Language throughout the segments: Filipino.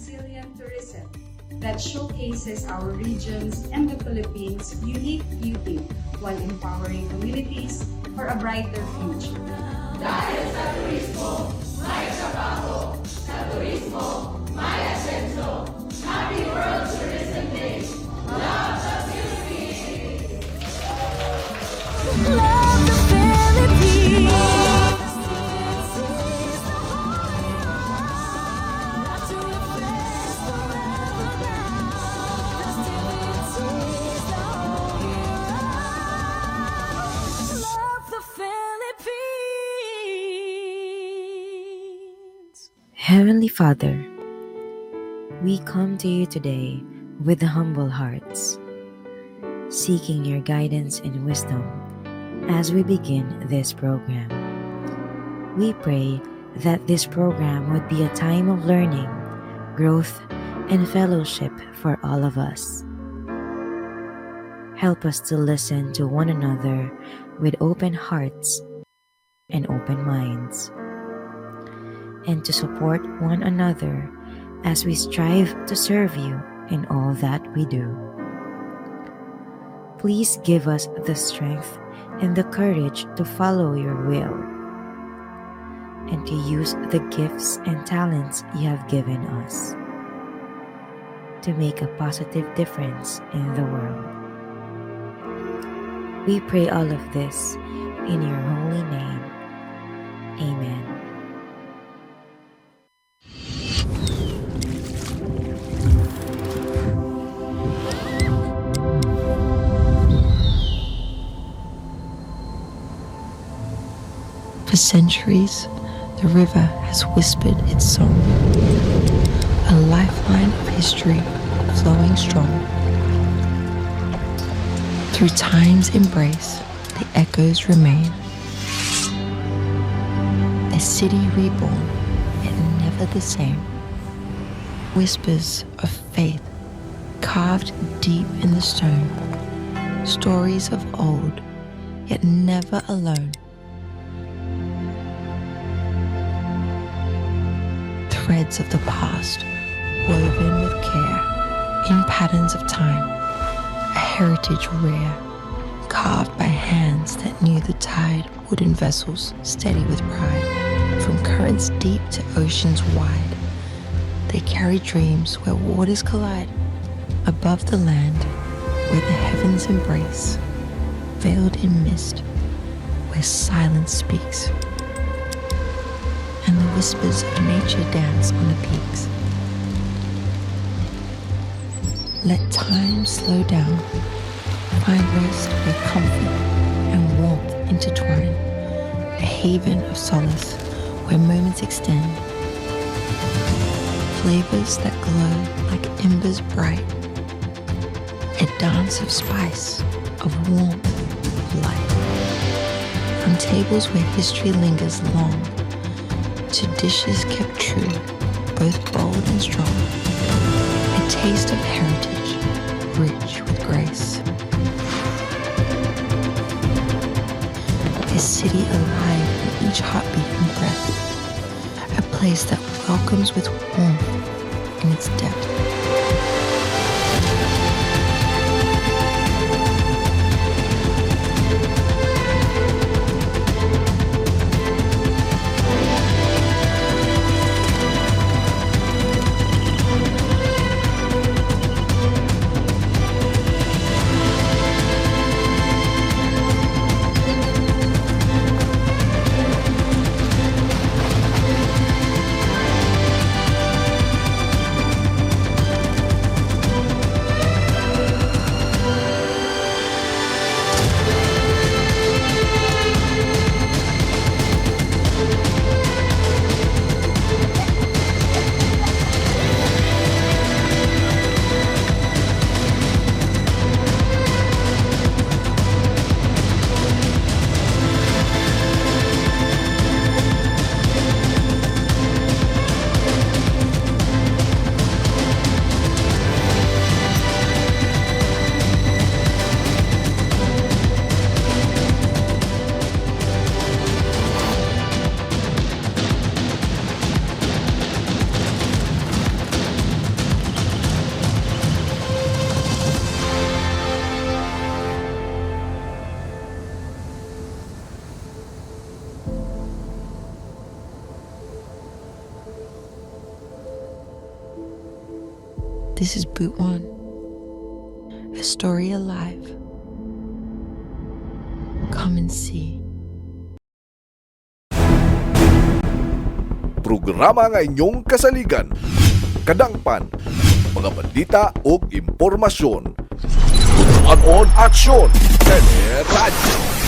resilient tourism that showcases our region's and the Philippines' unique beauty while empowering communities for a brighter future. Dahil sa turismo, may trabaho. Sa turismo, may asenso. Happy World Tourism Day! Love the Philippines! Love the Philippines! Heavenly Father, we come to you today with humble hearts, seeking your guidance and wisdom as we begin this program. We pray that this program would be a time of learning, growth, and fellowship for all of us. Help us to listen to one another with open hearts and open minds, and to support one another as we strive to serve you in all that we do. Please give us the strength and the courage to follow your will and to use the gifts and talents you have given us to make a positive difference in the world. We pray all of this in your holy name. Amen. For centuries, the river has whispered its song, a lifeline of history flowing strong. Through time's embrace, the echoes remain. A city reborn, yet never the same. Whispers of faith carved deep in the stone. Stories of old, yet never alone. Threads of the past, woven with care, in patterns of time, a heritage rare, carved by hands that knew the tide, wooden vessels steady with pride, from currents deep to oceans wide. They carry dreams where waters collide, above the land, where the heavens embrace, veiled in mist, where silence speaks, and the whispers of nature dance on the peaks. Let time slow down, find rest where comfort and warmth intertwine, a haven of solace where moments extend, flavors that glow like embers bright, a dance of spice, of warmth, of light, from tables where history lingers long, to dishes kept true, both bold and strong. A taste of heritage, rich with grace. A city alive in each heartbeat and breath. A place that welcomes with warmth in its depth. This is Butuan, a story alive. Come and see. Programa nga inyong kasaligan, kadangpan, mga balita o impormasyon. Butuan Aksyon, Teleradyo.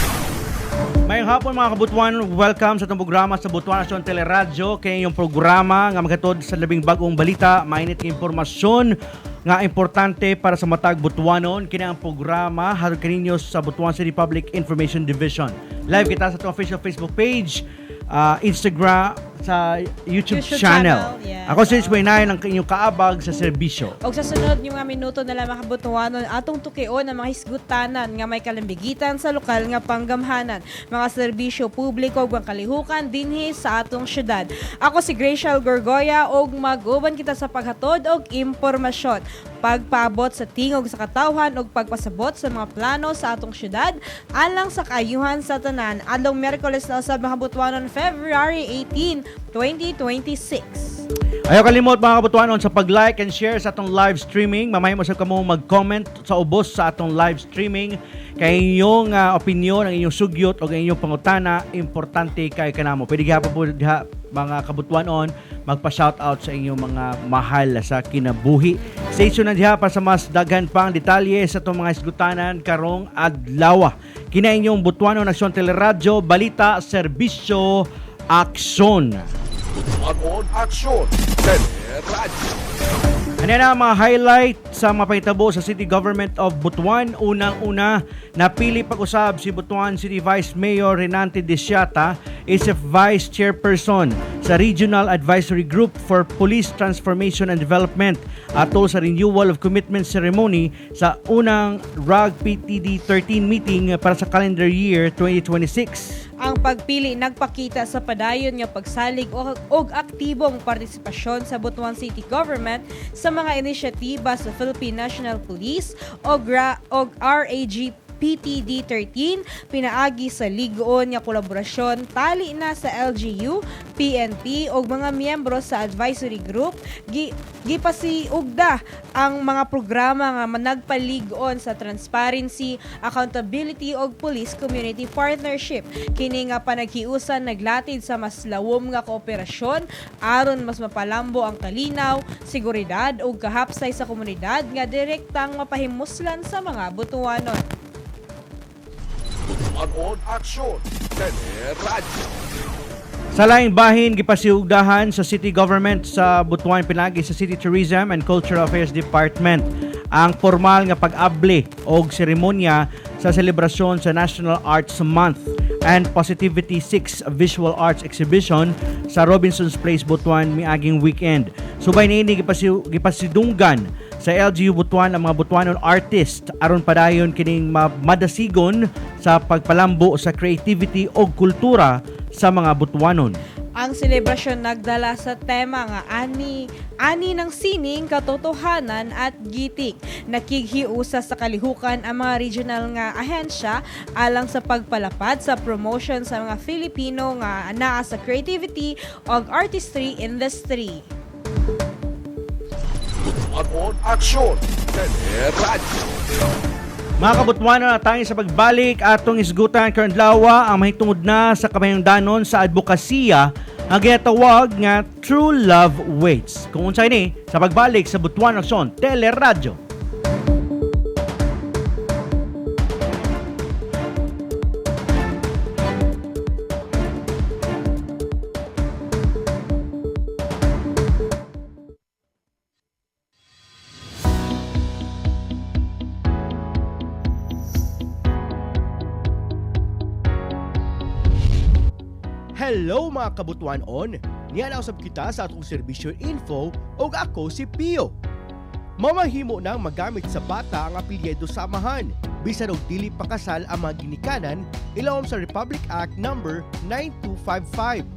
Mayong hapon mga kabutuan, welcome sa itong programa sa Butuan Aksyon Teleradyo. Kaya yung programa nga magatod sa labing bagong balita, mainit ng impormasyon nga importante para sa matag Butuanon. Kina ang programa hatod kaninyo sa Butuan City Public Information Division. Live kita sa itong official Facebook page, Instagram, sa YouTube channel. Yeah. Ako si Ismaynay ng inyong kaabag sa serbisyo. O sa sunod yung mga minuto na lang makabutuanon atong tukion ng mga hisgutanan nga may kalambigitan sa lokal nga panggamhanan, mga serbisyo publiko ug kalihukan dinhi sa atong syudad. Ako si Gracial Gorgoya ug mag-uban kita sa paghatod og impormasyon, pagpaabot sa tingog sa katawhan ug pagpasabot sa mga plano sa atong syudad alang sa kaayuhan sa tanan. Adlong Miyerkules na usab makabutuanon February 18, 2026. Ayaw kalimot mga kabutuanon sa pag-like and share sa atong live streaming. Mamay mo sa kamo mag-comment sa ubos sa atong live streaming. Kay inyong opinion, ang inyong sugyot o ang inyong pangutana, importante kay kanamo. Pwede gihapon po mga kabutuanon magpa-shoutout sa inyong mga mahal sa kinabuhi. Stay tuned na diha para sa mas daghan pang detalye sa itong mga isgutanan karong adlaw. Kina inyong Butuanon Aksyon Teleradyo, balita, serbisyo, aksyon. Butuan Aksyon, Teleradyo. Ano na ang mga highlight sa mga pahitabo sa City Government of Butuan? Unang-una, napili pag-usab si Butuan City Vice Mayor Renante Desiata is a Vice Chairperson sa Regional Advisory Group for Police Transformation and Development atol sa Renewal of Commitment Ceremony sa unang RAG PTD 13 meeting para sa calendar year 2026. Ang pagpili nagpakita sa padayon nga pagsalig og aktibong partisipasyon sa Butuan City Government sa mga inisyatiba sa Philippine National Police og RAG PTD 13 pinaagi sa ligon nga kolaborasyon tali na sa LGU, PNP ug mga miyembro sa advisory group. Gipasiugda ang mga programa nga managpaligon sa transparency, accountability ug police community partnership. Kini nga panaghiusan naglatid sa mas lawom nga kooperasyon aron mas mapalambo ang kalinaw, seguridad ug kahapsay sa komunidad nga direktang mapahimuslan sa mga Butuanon. Butuan Aksyon, Teleradyo. Sa laing bahin, gipasiugdahan sa City Government sa Butuan pinagi sa City Tourism and Cultural Affairs Department ang formal nga pag-abli o seremonya sa selebrasyon sa National Arts Month and Positivity 6 Visual Arts Exhibition sa Robinson's Place, Butuan miaging weekend. Subay niini gipasidunggan sa LGU Butuan ang mga Butuanon artist aron padayon kining madasigon sa pagpalambo sa creativity o kultura sa mga Butuanon. Ang selebrasyon nagdala sa tema nga ani ng sining, katotohanan at gitik. Nakighiusa sa kalihukan ang mga regional nga ahensya alang sa pagpalapad sa promotion sa mga Filipino nga naa sa creativity o artistry industry. Butuan Aksyon, Teleradyo. Mga kabutuanon, natangin sa pagbalik atong isgutan karong adlaw ang mahitungod na sa kamayangdanon sa advokasya ang ginatawag nga True Love Waits. Kung unsay ni sa pagbalik sa Butuan Aksyon Teleradyo. Hello mga kabutuanon! Nianausab kita sa atong serbisyo info o ako si Pio. Mamahimo nang magamit sa bata ang apelyido sa amahan bisan og dili pakasal ang mga ginikanan ilawom sa Republic Act No. 9255.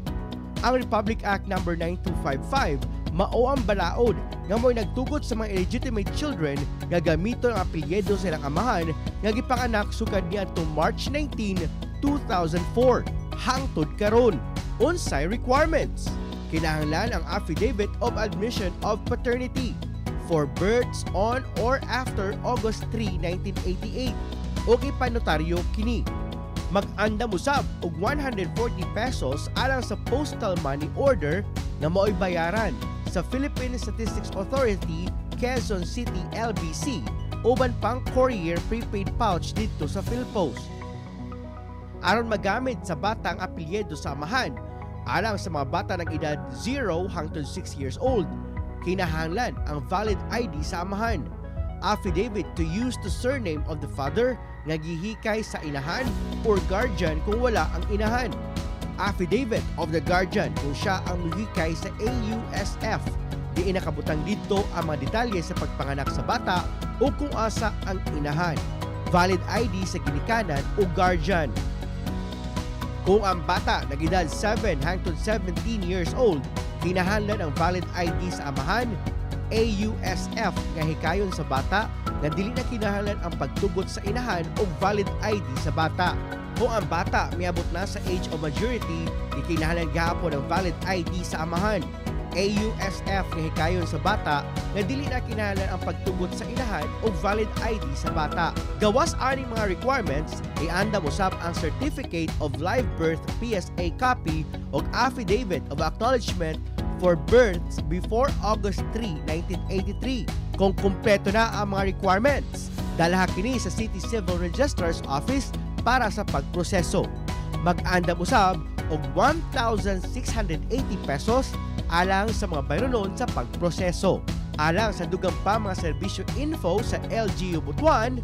Ang Republic Act No. 9255 mao ang balaod nga mo'y nagtugot sa mga illegitimate children nga gamiton ang apelyido sa ilang amahan nga gipanganak sukad niadtong March 19, 2004 hangtod karon. Unsay requirements? Kinahanglan ang affidavit of admission of paternity, for births on or after August 3, 1988 o ipanotaryo kini. Mag-andam usab og 140 pesos alang sa postal money order na mao'y bayaran sa Philippine Statistics Authority, Quezon City, LBC, uban pang courier prepaid pouch dito sa PhilPost. Aron magamit sa bata ang apelyido sa amahan, alang sa mga bata ng edad 0 hangtod 6 years old, kinahanglan ang valid ID sa amahan, affidavit to use the surname of the father nga gihikay sa inahan or guardian kung wala ang inahan, affidavit of the guardian kung siya ang muhikay sa AUSF. Di nakabutang dito ang mga detalye sa pagpanganak sa bata o kung asa ang inahan, valid ID sa ginikanan o guardian. Kung ang bata nag-edad 7 hangtod 17 years old, kinahanglan ang valid ID sa amahan, AUSF nga hikayon sa bata nga dili na kinahanglan ang pagtugot sa inahan o valid ID sa bata. Kung ang bata miabot na sa age of majority, kinahanglan gahapon ang valid ID sa amahan, AUSF nga hikayon sa bata nga dili na kinahanglan ang pagtugot sa inahan o valid ID sa bata. Gawas aning mga requirements, ianda mo sab ang Certificate of Live Birth PSA copy o Affidavit of Acknowledgement for births before August 3, 1983. Kung kumpleto na ang mga requirements, dalha kini sa City Civil Registrar's Office para sa pagproseso. Mag-andam usab og 1,680 pesos alang sa mga bayronon sa pagproseso. Alang sa dugang pa mga serbisyo info sa LGU Butuan,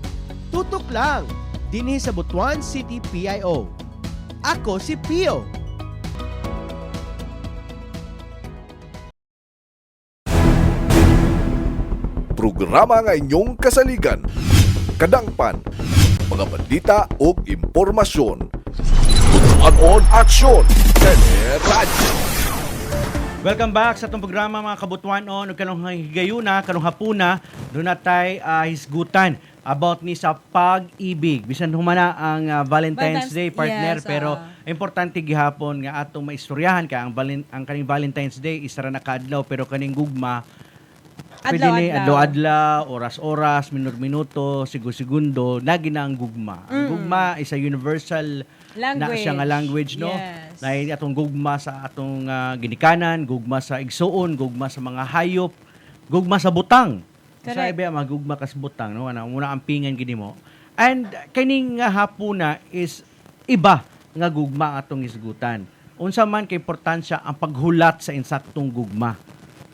tutok lang dinhi sa Butuan City PIO. Ako si Pio. Programa nga inyong kasaligan. Kadangpan, mga balita o impormasyon. Butuan aksyon. Radyo. Welcome back sa itong programa mga kabutuan ug kanong higayuna, kanong hapuna, doon natay hisgutan about ni sa pag-ibig. Bisan humana ang Valentine's Day partner, yes, pero importante gihapon nga atong maistoryahan ka ang kaning Valentine's Day isa ra na kaadlaw pero kaning gugma pwede ni adlaw-adlaw, oras-oras, minuto-minuto, segundo, lagi na ang gugma. Ang gugma is a universal na siya nga language, no? Yes. Na atong gugma sa atong ginikanan, gugma sa igsuon, gugma sa mga hayop, gugma sa butang. Correct. Sa iba magugma ka sa butang, no? Ana muna ang pingan gini mo. And kining nga hapuna is iba nga gugma atong isgutan. Unsa man kay importansya ang paghulat sa insaktong gugma,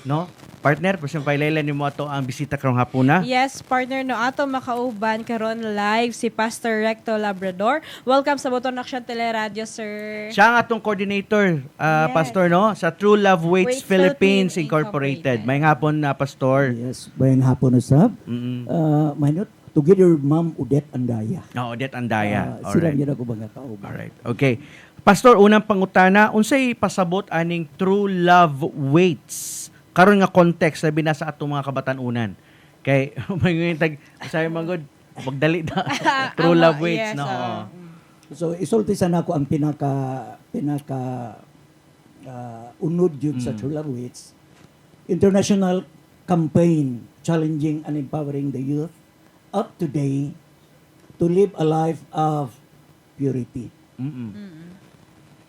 no? Partner, presyon pailaylan nimo ato ang bisita karong hapuna. Yes, partner, no ato makauban karon live si Pastor Recto Labrador. Welcome sa Butuan Aksyon Teleradyo, sir. Siya ang atong coordinator, Yes. Pastor, no? Sa True Love Waits Waits Philippines Philippines Incorporated. Incorporated. May hapon na, Pastor. Yes, bayang hapon usab. Manot together Ma'am Odette Andaya. No, Odette Andaya. Sila Alright. gyud ako mga kauban. Alright. Okay. Pastor, unang pangutana, unsay pasabot aning True Love Waits? Karon nga context sabi na sa atong mga kabatan-unan. Kay may tag sabi man gud magdali na True Love Waits, yes, no. So isulti sana ako ang pinaka unod yun sa True Love Waits. International campaign challenging and empowering the youth up today to live a life of purity.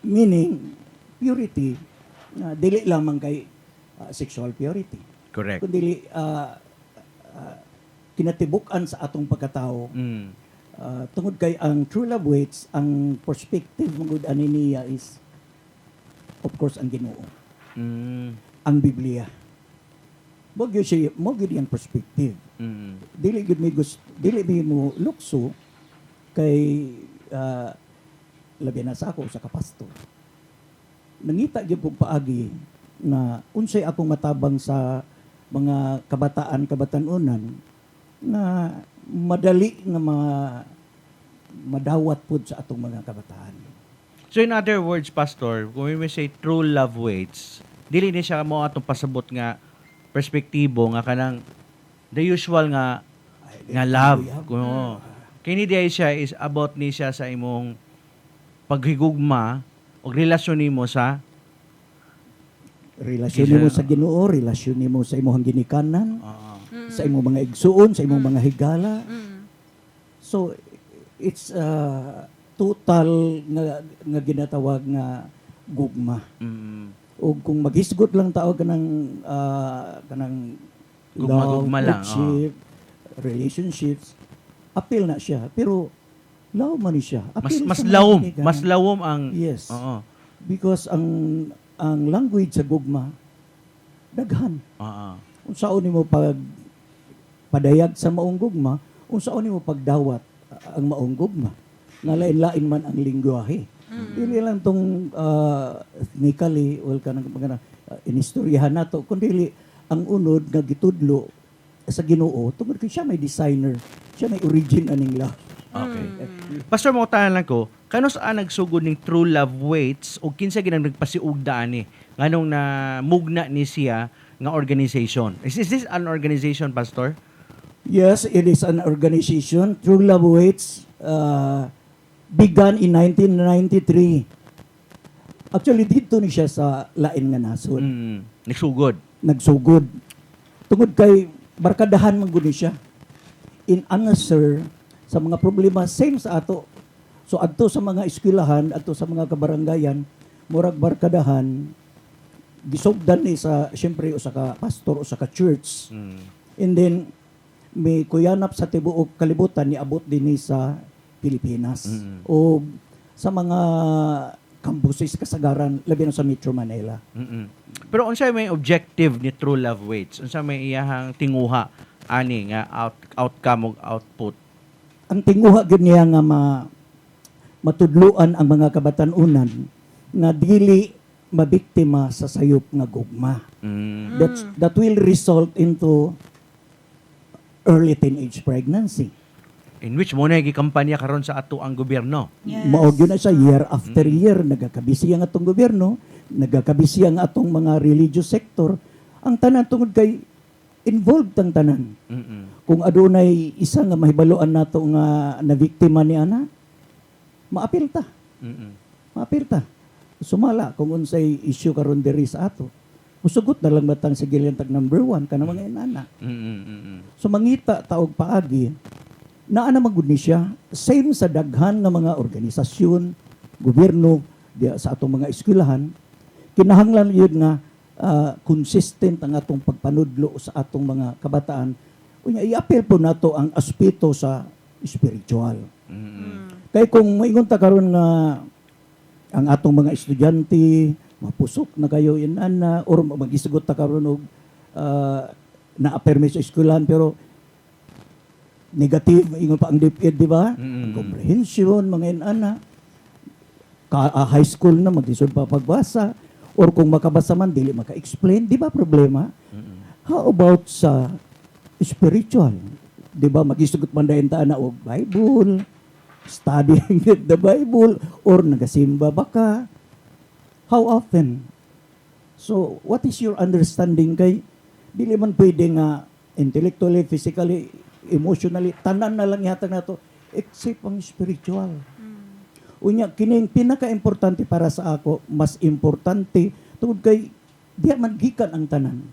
Meaning purity dili lamang kay sexual purity. Correct. Kundi kinatibukan sa atong pagkatao. Tungod kay ang True Love Waits, ang perspective mong ani niya is of course ang Ginoo. Ang Biblia. Mo gyud yung perspective. Dili gud mi dili mi mo lukso kay labi na sa ako sa kapastor. Nangita gyud kog paagi na unsay akong matabang sa mga kabatan-unan na madali nga madawat pud sa atong mga kabataan. So in other words, Pastor, when we say True Love Waits, dili ni siya mo atong pasabot nga perspektibo nga kanang the usual nga love. Kuno. Kini diay siya is about ni siya sa imong paghigugma o relasyon nimo sa Relasyon nimo sa Ginoo, relasyon nimo sa imong ginikanan, sa imong mga igsuon, sa imong mga higala. So it's total nga ginatawag nga gugma. O kung maghisgot lang tao kanang Gugma-gugma lang, courtship, relationships, appeal na siya. Pero law man ni siya. Appeal Mas sa mga lawom, kinigan. mas lawom ang Yes. Oo. Because ang language sa gugma daghan. Oo. Unsaon nimo pag padayag sa maong gugma, unsaon nimo pagdawat ang maong gugma. Nalain-lain man ang lingwahe. Dili lang tong ethnically or kanang mga inistoryahan nato kundi ang unod nga gitudlo sa Ginoo tungod kay siya may designer, siya may origin aning love. Okay. Pastor, mo tanan lang ko, kano saan nagsugod ning True Love Waits o kinsa ginang nagpasiugda ani nganong na mugna ni siya nga organization? Is this an organization, Pastor? Yes, it is an organization. True Love Waits began in 1993. Actually, dito ni siya sa lain nga nasod. Nagsugod. Nagsugod. Tungod kay barkadahan man gud ni siya. In answer sa mga problema same sa ato. So adto sa mga eskwelahan, adto sa mga kabarangayan, murag barkadahan gisugdan ni sa syempre usa ka pastor usa ka church. And then may kuyanap sa tibuok kalibutan ni abot dinhi sa Pilipinas. O sa mga campuses kasagaran labi na sa Metro Manila. Pero unsa may objective ni True Love Waits? Unsa may iyahang tinguha ani nga outcome ug output? Ang tinguha gyud niya nga matudluan ang mga kabatan-unan nga dili mabiktima sa sayop nga gugma. That will result into early teenage pregnancy. In which mo na gikampanya karon sa ato ang gobyerno. Mao gyud na siya year after year nagakabisi ang atong gobyerno, nagakabisi ang atong mga religious sector. Ang tanan tungod kay involved ang tanan. Kung adunay isa nga mahibaloan nato nga na biktima ni ana, maapil ta. Maapil ta. Sumala kung unsay issue karon diri sa ato. Musugot na lang batang sige lang tag number 1 kana mga inana. So mangita taog paagi naa na magud ni siya same sa daghan nga mga organisasyon, gobyerno diya sa atong mga eskwelahan, kinahanglan yun nga consistent ang atong pagpanudlo sa atong mga kabataan. Unya i-appeal po nato ang aspeto sa spiritual. Kay kung moingon ta karon nga ang atong mga estudyante mapusok na kayo inana or magisugot ta karon og na-permit sa eskwelahan pero negative, ingon pa ang DepEd, di ba? Ang comprehension, mga inana. High school na, maglisod pa pagbasa. Or kung makabasa man, dili maka-explain. Di ba problema? How about sa spiritual? Di ba, magisugot man dahin ta na og Bible, studying the Bible, or nagasimba ba ka? How often? So, what is your understanding kay dili man pwede nga intellectually, physically, emotionally, tanan na lang yata na to, except ang spiritual. Unya, kining pinaka-importante para sa ako, mas importante, tungod kay, diya man gikan ang tanan.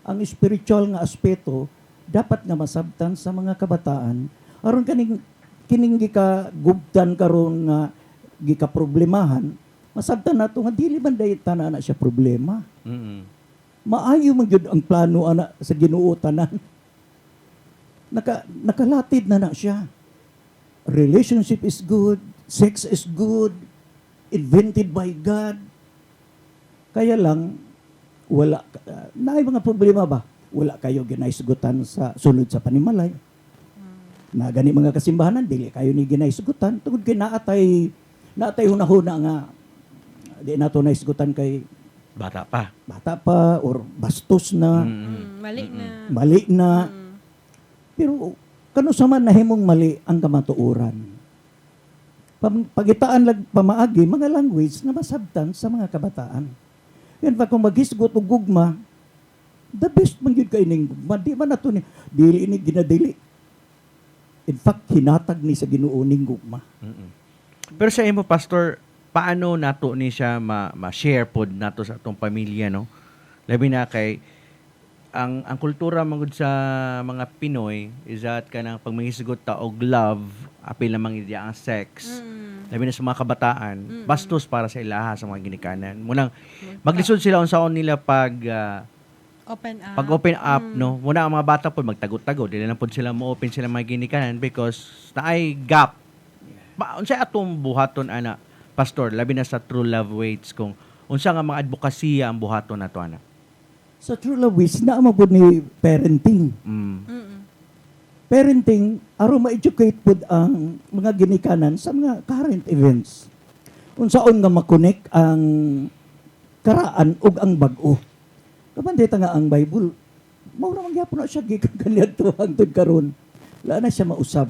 Ang spiritual nga aspeto, dapat nga masabtan sa mga kabataan, aron kining gikagubtan karon nga gikaproblemahan, masabtan nato nga dili man dayon tanan na siya problema. Maayo man gyud ang plano ana sa Ginoo tanan. Nakalatid na siya. Relationship is good, sex is good, invented by God. Kaya lang, wala, naay mga problema ba? Wala kayo ginaisgutan sa sulod sa panimalay. Na gani mga kasimbahanan, dili kayo ni ginaisgutan. Tungod kay naatay hunahuna nga, di nato naisgutan kay Bata pa or bastos na, Mali na. Pero kano sa man nahimong mali ang kamatuoran. Pagitaan lang pamaagi mga language na masabtan sa mga kabataan. Yan pa kung maghisgot og gugma, the best man gyud kay ning gugma, di man nato ni dili ini ginadili. In fact, hinatag ni sa Ginoo ning gugma. Pero sa imo, Pastor, paano nato ni siya ma-share pod nato sa atong pamilya, no? Labi na kay ang kultura magud sa mga Pinoy is that kanang pag mahisugot ta og love, apil namang idya ang sex. Labi na sa mga kabataan, bastos para sa ilaha sa mga ginikanan. Munang maglisod sila unsaon nila pag open up, no. Muna ang mga bata po magtago-tago, dili na pod sila mo open sila mga ginikanan because naay gap. Unsay atong buhaton ana, pastor, labi na sa true love waits kung unsa nga mga advokasya ang buhaton nato ana. Sa true love ways, naamabod ni parenting. Parenting, aron ma-educate pod ang mga ginikanan sa mga current events. Unsaon nga makonek ang karaan ug ang bag-o. Kabandita nga ang Bible, mao ra man gyapon na siya gikan kaniadto hangtod karon. Wala na siya mausab.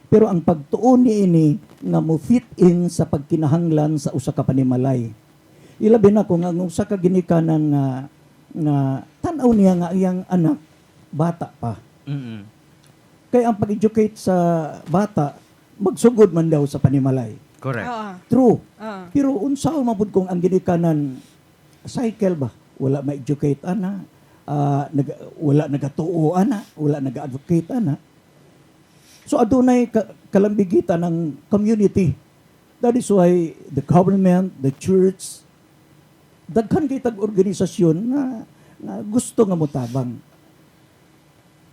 Pero ang pagtuon niini nga mo fit in sa pagkinahanglan sa usa ka panimalay. Ilabi na ko nga ang usa ka ginikanan nga tan-aw niya nga iyang anak bata pa. Kaya ang pag-educate sa bata magsugod man daw sa panimalay. Correct. True. Pero unsaon mabud kung ang ginikanan cycle ba? Wala ma-educate ana, wala nagatuo ana, wala nag-advocate ana. So adunay kalambigitan ng community. That is why the government, the church, daghan kay tag organisasyon na gusto nga motabang.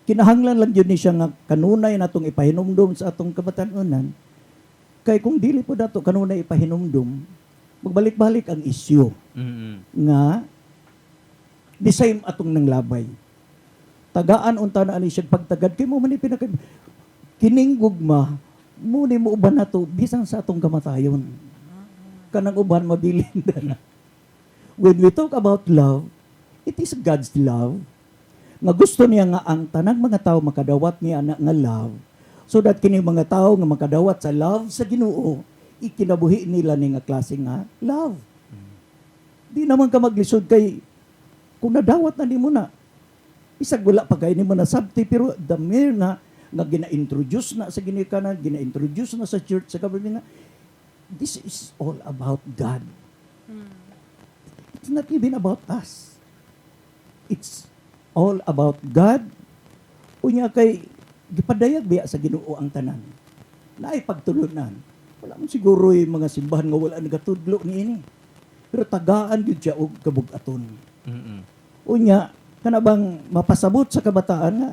Kinahanglan lang yun ni siya nga kanunay natong ipahinumdum sa atong kabatanunan. Kay kung dili po dato kanunay ipahinumdum, magbalik-balik ang issue nga the same atong nang labay. Tagaan unta na ani siya pagtagad kay mo man pinaka kining gugma mo ni mo uban nato bisan sa atong kamatayon. Kanang uban mabilin na. When we talk about love, it is God's love. Nga gusto niya nga ang tanang mga tao makadawat niya na nga love so that kini mga tao nga makadawat sa love sa Ginoo ikinabuhi nila ni nga klase nga love. Di naman ka maglisod kay kung nadawat na nimo na isag wala pa kay nimo na sabti pero the mere nga gina-introduce na sa ginikanan, gina-introduce na sa church, sa government na this is all about God. It's not even about us. It's all about God. Unya kay gipadayag biya sa Ginoo ang tanan. Naay pagtulunan. Wala man siguro yung mga simbahan nga wala nagatudlo niini. Pero tagaan gyud siya og kabugaton. Unya kana bang mapasabot sa kabataan nga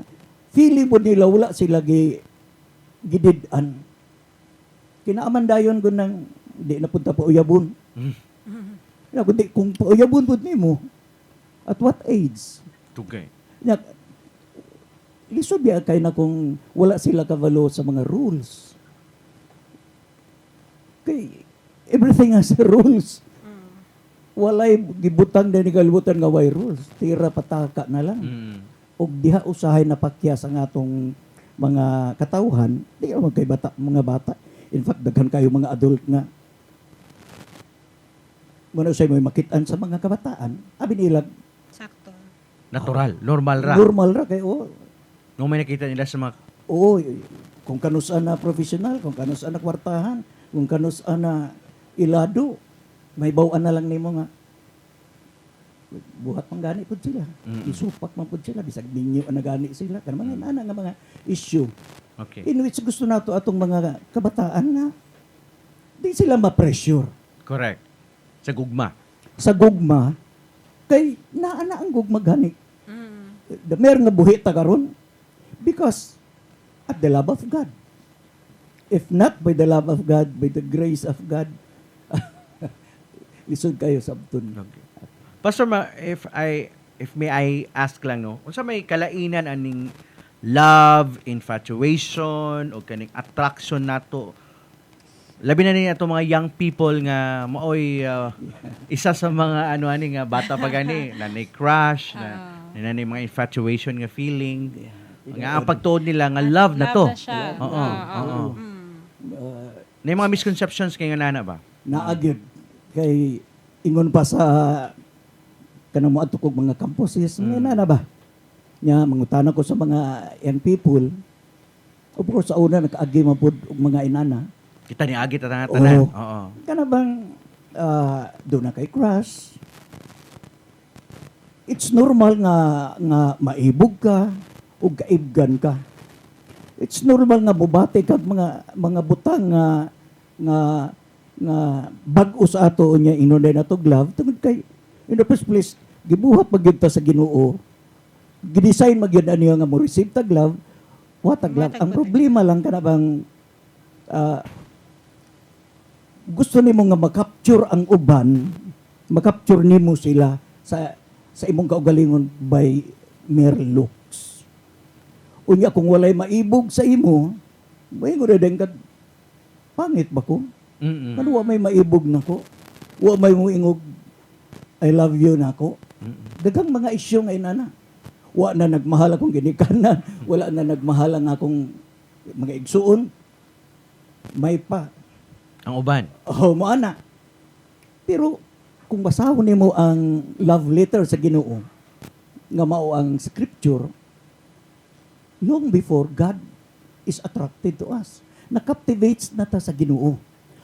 feeling mo nila wala sila gidid-an. Kinaaman dayon gun nang di na punta pa uyabon. Kundi kung uyabon pud nimo at what age? Tugay. Lisod biya kay na kung wala sila kabalo sa mga rules. Kay everything has rules. Walay gibutang din kalibutan nga way rules. Tira pataka na lang. Og diha usahay na pakyas ang atong mga katawhan, di naman kay mga bata. In fact, daghan kayo mga adult nga. Muna siya may makitaan sa mga kabataan. Abi nila, Sakto. Natural, normal ra. normal ra kay Nung may nakita nila sa mga kung kanusan na professional, kung kanusan na kwartahan, kung kanusan na ilado, may bawaan na lang nimo nga buhat man gani pud sila. Isupak man pud sila bisag ninyo na gani sila kan mga ana nga mga issue. Okay. In which gusto nato atong mga kabataan nga di sila ma-pressure Correct. Sa gugma. sa gugma kay naana ang gugma gani. The mer nga buhi ta karon because at the love of God. If not by the love of God, by the grace of God, lisod kayo sabton. Okay. Pastor, if may I ask lang, no, unsa may kalainan aning love, infatuation, o kaning attraction nato, labi na niya mga young people nga maoy isa sa mga ani nga bata pa gani na crush na mga infatuation nga feeling nga ang pagtuod nila nga love na to. Love na siya. Oo. Na mga misconceptions kay nga nana ba? Naagid kay ingon pa sa kanang mo atukog mga campuses na ba nya mangutana ko sa mga young people of course sa una nakaagi man pud og mga inana Kita ni agi tanan tanan. Oo. kana bang do na kay crush it's normal nga maibog ka o kaibgan ka. It's normal nga bubati kag mga butang nga bag-o sa ato unya inunay na to glove tungod kay in the first place gibuhat magyud ta sa Ginoo. Gidesign magyud aniya nga mo receive ta glove. What a glove. Ang problema lang kana bang gusto nimo nga makapture ang uban, makapture nimo sila sa imong kaugalingon by mere looks. Unya kung walay maibog sa imo, mayon ra den kag pangit ba ko? Ano wa may maibog nako? Wa may moingog I love you nako. Daghang mga isyu nga inana. Wa na nagmahal akong ginikanan, wala na nagmahal ang akong mga igsuon. May pa. Ang uban. Oh, mo ana. Pero kung basahon nimo ang love letter sa Ginoo nga mao ang scripture, long before God is attracted to us. Na-captivates na ta sa Ginoo.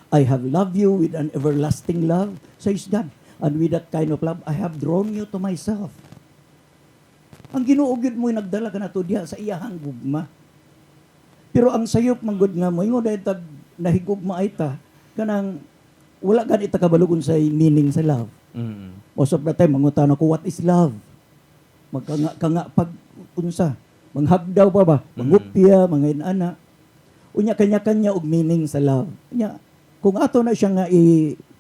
I have loved you with an everlasting love, says God. And with that kind of love, I have drawn you to myself. Ang Ginoo gyud mo nagdala ka nato diha sa iyahang gugma. Pero ang sayop manggod nga mo ingon dahil tag nahigugma ay ta kanang wala ganit ta kabalugon sa meaning sa love. Most of the time mangutan ako what is love? Magkanga pag unsa? Manghagdaw pa ba? Mangupya, mga inana. Unya kanya-kanya og meaning sa love. Unya kung ato na siya nga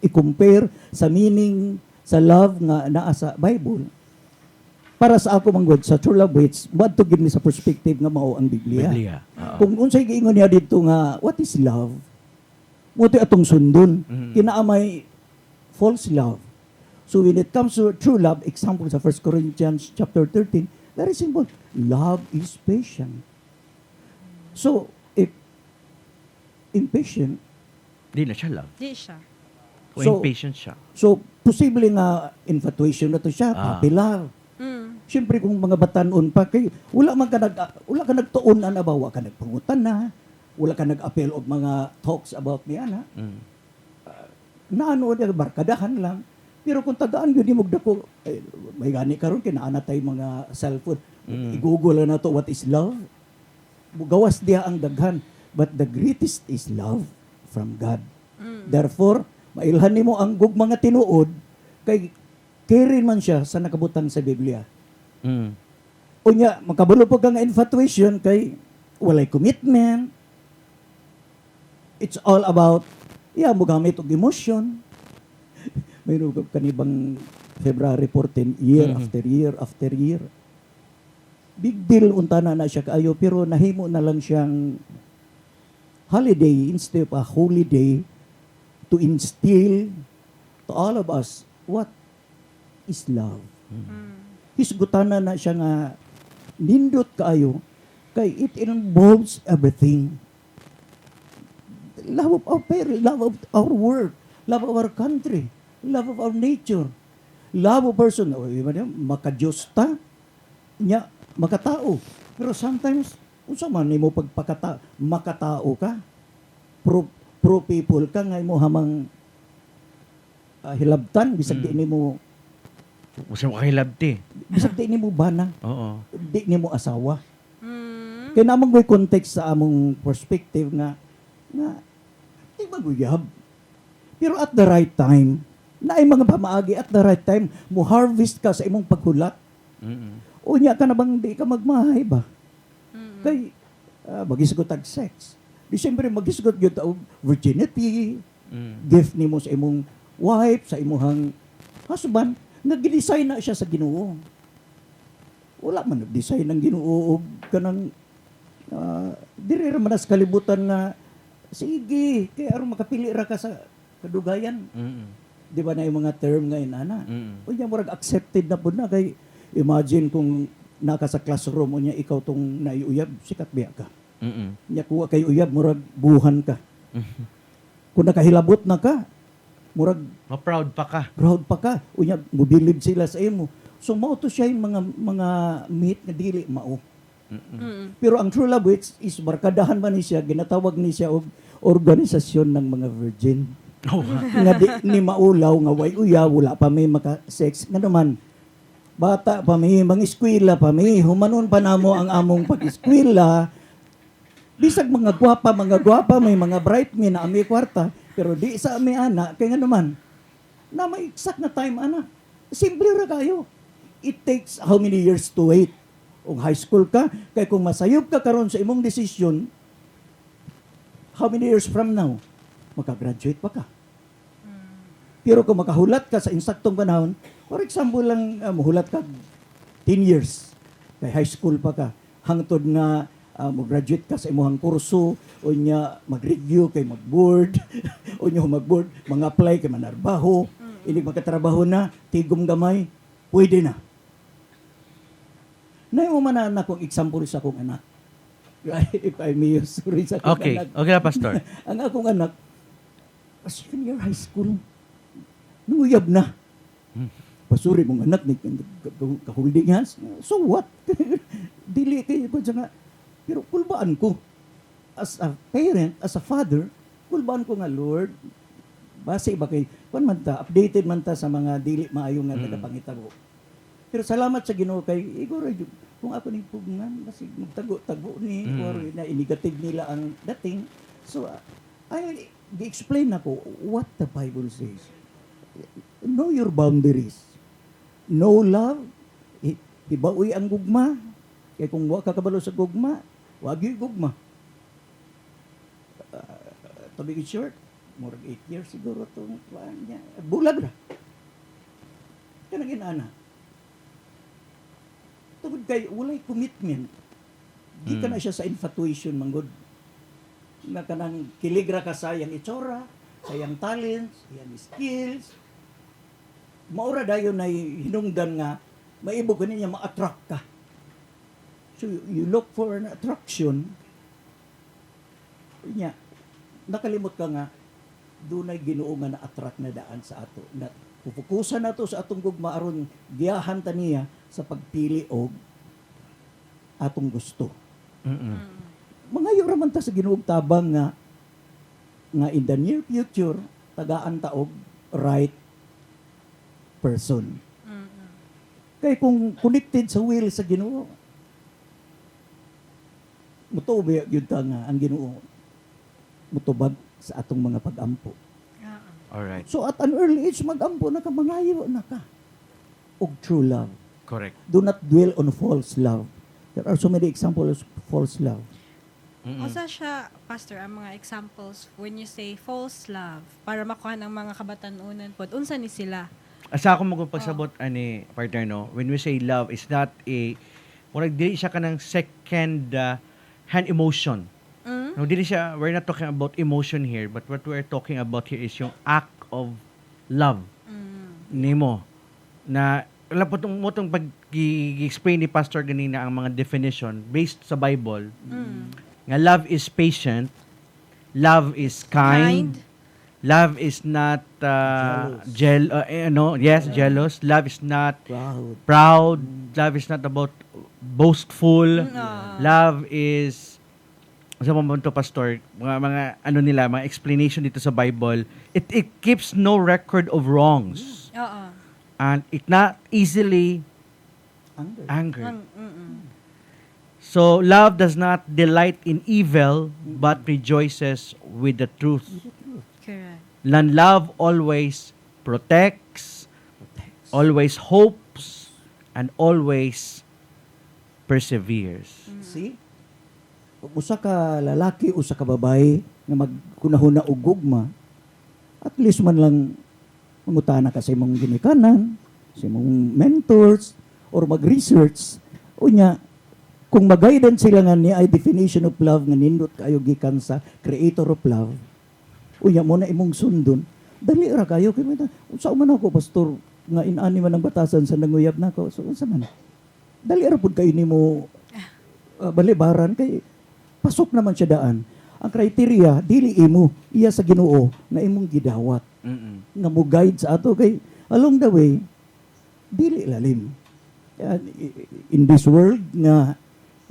i-compare sa meaning sa love nga naa sa Bible, para sa ako manggod sa true love waits, what to give me sa perspective nga mao ang Biblia. Kung unsay giingon niya dito nga what is love? Moto atong sundon. Kinaamay false love. So when it comes to true love, example sa 1 Corinthians chapter 13, very simple. Love is patient. So if impatient, Di na siya love. Di siya. O So- impatient siya. so posible nga infatuation na to siya, puppy love. Siyempre kung mga batanon pa kay wala ka nagtuon na ba, wala ka nagpangutan na, wala ka nag-appeal og mga talks about niya na. Naano na barkadahan lang. Pero kung tagaan yun mo dako, may gani karon kinaana tay mga cellphone. I-google na to what is love. Gawas diha ang daghan, but the greatest is love from God. Therefore, mailhan nimo ang gugma nga tinuod kay carry man siya sa nakabutang sa Biblia. Unya, makabalo po ka nga infatuation kay walay commitment. It's all about, mo gamit og emotion. Mayroon ka kanibang February 14, year after year after year. Big deal unta na siya kaayo, pero nahimo na lang siyang holiday instead of a holy day to instill to all of us what is love. Hisgutana na siya nga nindot kaayo kay it involves everything. Love of our parents, love of our work, love of our country, love of our nature, love of person. Makadiyos ta, nya, makatao. Pero sometimes, unsa man nimo makatao ka, pro people ka, nga mo hamang hilabtan, bisag di nimo Gusto mo kahilabti. bisag di nimo bana, Oo. di nimo asawa. Kaya namang may context sa among perspective nga di maguyab. Pero at the right time, na ay mga pamaagi at the right time, mo harvest ka sa imong paghulat. Unya ka na bang di ka magmahay ba? Kay magisgot tag sex. Di siyempre magisgot yun og virginity, gift nimo sa imong wife, sa imong husband, nag-design na siya sa Ginoo. Wala man nag-design ng Ginoo og kanang diri ra man sa kalibutan nga sige, kay aron makapili ra ka sa kadugayan. Di ba na yung mga term nga inana? Unya murag accepted na pud na kay imagine kung naka sa classroom unya ikaw tong naiuyab, sikat biya ka. Nya kuha kay uyab murag buhan ka. Kung nakahilabot na ka, murag Ma-proud pa ka. proud pa ka. Unya mobilib sila sa imo. So mao to siya yung mga meet nga dili mao. Pero ang true love is barkadahan man ni siya, ginatawag ni siya og organisasyon ng mga virgin. Nga di ni maulaw nga way uya wala pa may maka-sex nga naman bata pa mi, eskwela pa mi, humanon pa namo ang among pag-eskwela. Bisag mga gwapa, may mga bright mi na ami kwarta, pero di sa ami ana, kaya nga naman, na may exact na time ana. Simple ra kayo. It takes how many years to wait? Kung high school ka, kay kung masayop ka karon sa imong desisyon, how many years from now, makagraduate pa ka. Pero kung makahulat ka sa insaktong panahon, for example lang, mahulat ka 10 years, kay high school pa ka, hangtod na mag-graduate ka sa imuhang kurso, o niya mag-review kay mag-board, o niya mag-board, mag-apply kay manarbaho, inig magkatrabaho na, tigom gamay, pwede na. Na mo man na kong example sa akong anak. If I may use, sorry sa akong Okay, anak. okay na, Pastor. Ang akong anak, second year high school, nanguyab na. Pasuri mong anak, ka-holding hands. So what? Dili kayo ko nga. Pero kulbaan ko, as a parent, as a father, kulbaan ko nga, Lord, base ba kay, updated man ta sa mga dili maayo nga tagapangitabo. Pero salamat sa Ginoo kay iguro kung ako ning pugnan kasi magtago-tago ni or na inigative nila ang dating. So I explain ako what the Bible says. Know your boundaries. No love. Ibawi ang gugma. Kaya kung wa ka kabalo sa gugma, wag yung gugma. To be short, more than 8 years siguro itong niya. Bulag na. Kaya naging ana. Tungod kay walay commitment. Di ka na siya sa infatuation manggod. Nga kanang kiligra ka sa iyang itsura, sa iyang talents, iyang skills. Maura dayon na hinungdan nga maibog ka niya ma-attract ka. So you look for an attraction. Nya nakalimot ka nga dunay Ginoo nga na-attract na daan sa ato. Na pupukusan nato sa atong gugma aron giyahan ta niya sa pagpili og atong gusto. Mangayo ra man ta sa Ginoo tabang nga in the near future tagaan ta og right person. Kay kung connected sa will sa Ginoo, mutubi gyud ta nga ang Ginoo mutubag sa atong mga pag-ampo. Alright. So at an early age mag-ampo na ka, mangayo na ka og true love. Correct. Do not dwell on false love. There are so many examples of false love. Usa siya, Pastor, ang mga examples when you say false love para makuha ng mga kabatanunan po. Unsa ni sila? Asa ako magpagsabot ani partner no, when we say love is not a murag dili siya kanang second hand emotion. No, dili siya, we're not talking about emotion here, but what we're talking about here is yung act of love nimo na lapot mo tong pag-explain ni Pastor ganina ang mga definition based sa Bible. Nga love is patient, love is kind. Love is not jealous. Love is not proud. Love is not about boastful. Love is sa momento, Pastor, mga ano nila, mga explanation dito sa Bible, it keeps no record of wrongs. And it not easily angered. So, love does not delight in evil, but rejoices with the truth. Correct. And love always protects, always hopes, and always perseveres. See? Usa ka lalaki, usa ka babae nga magkunahuna og gugma, at least man lang mangutana ka sa imong ginikanan, sa imong mentors, or mag-research, unya, kung mag-guidance sila nga ni ay definition of love nga nindot kayo gikan sa creator of love, unya mo na imong sundon, dali ra kayo, kaya unsa man ako, pastor, nga inani man ang batasan sa nanguyab na ako, so unsa man, dali ra pud kayo nimo balibaran, kay pasok naman siya daan. Ang criteria, dili imo, iya sa Ginoo na imong gidawat. Nga mo guide sa ato kay along the way, dili lalim. In this world nga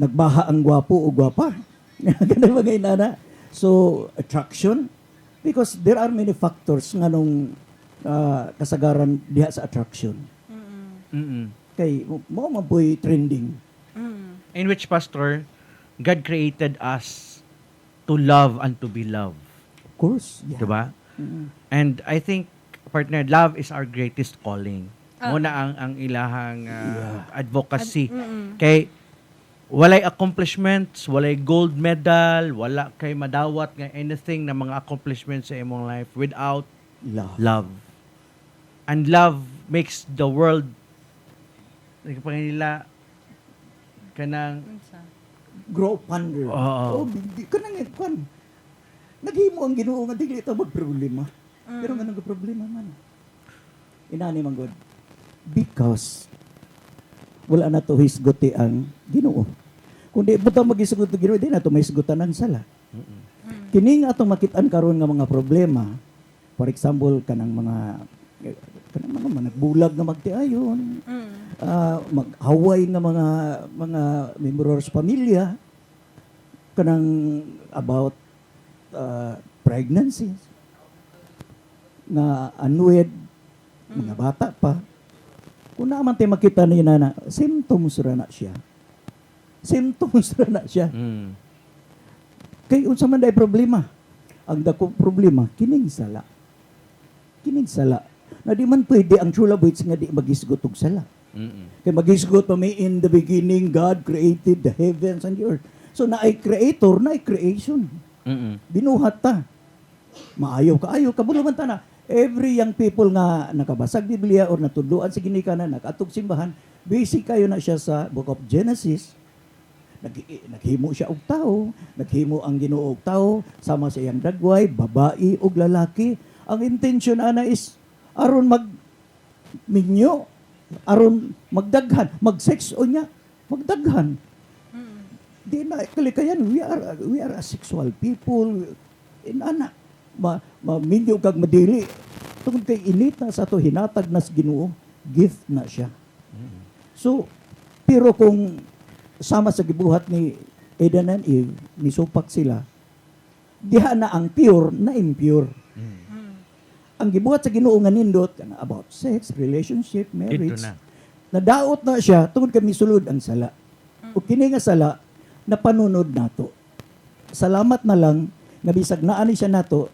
nagbaha ang gwapo o gwapa. Ganun mga inana. So, attraction, because there are many factors nga nung kasagaran diha sa attraction. Kay mo maboy trending. In which, Pastor, God created us to love and to be loved. Of course. Yeah. Diba? Mm. And I think, partner, love is our greatest calling. Muna ang ilahang advocacy. Kay walay accomplishments, walay gold medal, wala kay madawat nga anything na mga accomplishments sa imong life without Love. love. And love makes the world nila kanang Grow ponder. Oo. Kanang kwan. Naghimo ang Ginoo nga dili ta magproblema. Pero nga problema man. Inani man God. Because wala na to hisguti ang Ginoo. Kundi buta magisgot ang Ginoo, di na to may hisgutan ang sala. Kini nga atong makit-an karon nga mga problema. For example, kanang mga bulag nga magtiayon. Maghaway nga mga members pamilya kanang about pregnancies nga unwed mga bata pa kung naman tayo makita niya na symptoms ra na siya kay unsa man day problema ang dako problema kining sala na di man pwede ang true love nga di magisgot og sala. Kay magisgot pa may in the beginning God created the heavens and the earth. So naay creator, naay creation. Binuhat ta. Maayo kabulo man ta na. Every young people nga nakabasag Biblia or natudloan sa ginikanan, nakaatog simbahan, basic kayo na siya sa Book of Genesis. Naghimo siya og tao, naghimo ang Ginoo og tao, sama sa iyang dagway, babae ug lalaki. Ang intention ana is aron minyo, aron magdaghan, mag-sex o niya, magdaghan. Di na kalikayan, we are a sexual people. Inana, minyo kag madili. Tungod kay init na sa to hinatag nas Ginoo, gift na siya. So, pero kung sama sa gibuhat ni Adam and Eve, nisupak sila, diha na ang pure na impure. Ang gibuhat sa Ginoo nga nindot about sex, relationship, marriage. Nadaot na siya tungod kay misulod ang sala. O kini nga sala napanunod nato. Salamat na lang nga bisag naa ni siya nato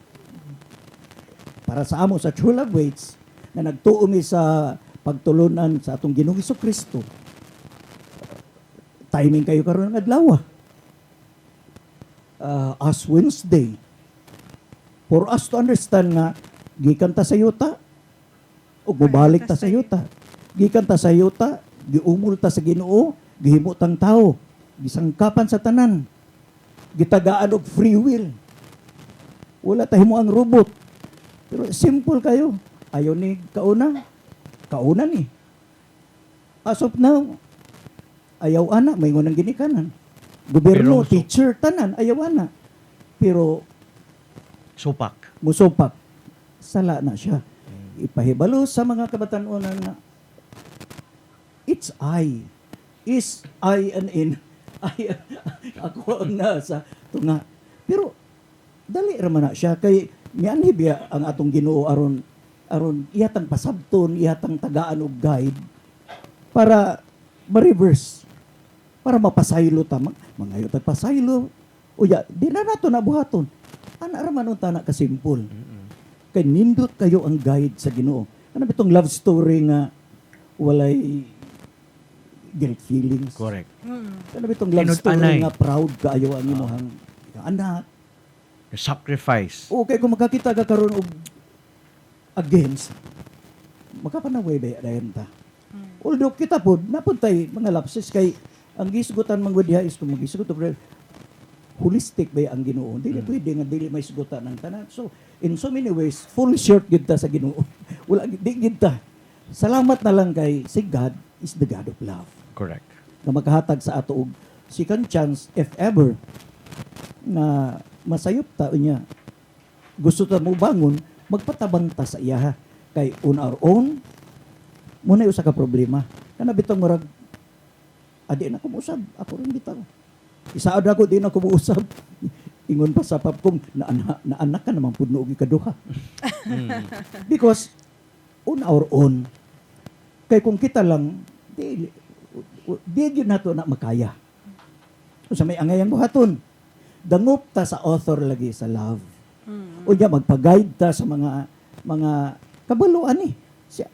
para sa amo sa true love waits na nagtuo mi sa pagtulunan sa atong Ginoong Kristo. Timing kayo karon ng adlaw. As Wednesday. For us to understand nga gikan ta sa yuta o mubalik ta sa yuta. Gikan ta sa yuta, giumol ta sa Ginoo, gihimo tang tao, gisangkapan sa tanan. Gitagaan og free will. Wala ta himo ang robot. Pero simple kayo. Ayaw ni kauna ni. As of now, ayaw ana, may ngunang ginikanan. Gobyerno, Pero teacher, tanan, ayaw ana. Pero Supak. musupak, sala na siya. Ipahibalo sa mga kabatanunan na it's I. Is I and in. Ako ang nasa tunga. Pero dali raman na siya kay mianhi biya ang atong Ginoo aron ihatang pasabton, ihatang tagaan og guide para ma-reverse, para mapasaylo ta, mangayo tag pasaylo. Uya, di na nato nabuhaton. Ana ra man unta na kasimpol. Kay nindot kayo ang guide sa Ginoo. Ano bitong love story nga walay guilt feelings. Correct. Ano bitong love story Inut-anay. nga proud kaayo ang imong anak. Sacrifice. Okay, kung makakita ka karon og against, makapanaway ba dayon ta. Although kita pod napuntay mga lapses kay ang gisgutan man gud diha is kung magisgot og holistic ba ang Ginoo. Dili pwede nga dili may sugutan ng tanan. So in so many ways full short gid ta sa Ginoo. Wala di gid ta. Salamat na lang kay si God is the God of love. Correct. Na maghatag sa ato og second chance if ever na masayop ta niya. Gusto ta mo bangon, magpatabang ta sa iya ha. Kay on our own, muna usa ka problema. Kana bitong murag adi na ko usab, ako rin bitaw. Isaad ako di na ko usab. Ingon pa sa papkom na anak ka naman pud no og ikaduha. Because on our own, kay kung kita lang di yun nato na makaya. Sa may angayang buhaton, dangup ta sa author lagi sa love. O niya, magpa-guide ta sa mga kabaluan eh.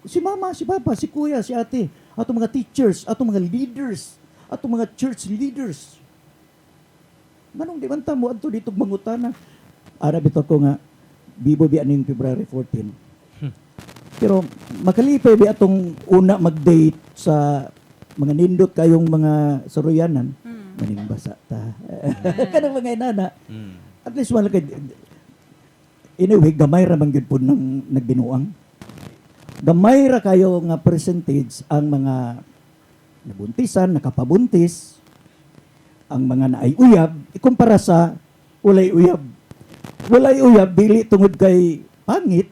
Si mama, si papa, si kuya, si ate, atong mga teachers, atong mga leaders, atong mga church leaders. Manong di man ta mo adto dito mangutana. Ara bitaw ko nga bibo bi aning February 14. Pero makalipay bi atong una mag-date sa mga nindot kayong mga saruyanan. Maning basa ta. Kanang mga inana. At least wala kay anyway, gamay ra man gyud po nang nagbinuang. Gamay ra kayo nga percentage ang mga nabuntisan, nakapabuntis, ang mga naay uyab, ikumpara sa walay uyab. Walay uyab, dili tungod kay pangit,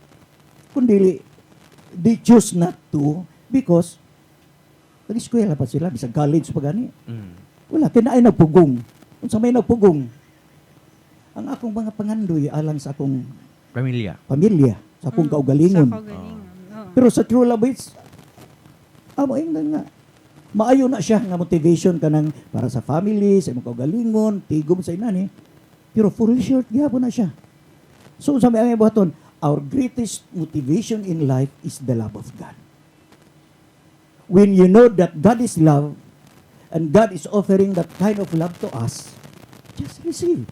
kundi they choose not to because nag-eskwela pa sila, bisag college pa gani. Wala, kinaay nagpugong. Kung sa may nagpugong, ang akong mga pangandoy alang sa akong Pamilya. sa akong kaugalingon. Sa kagalingon. Oo. Pero sa True Love Waits, nga, maayo na siya nga motivation ka ng para sa family, sa imong kaugalingon, tigom sa inani. Pero full short, gyapon na siya. So, sa may buhaton, our greatest motivation in life is the love of God. When you know that God is love, and God is offering that kind of love to us, just receive.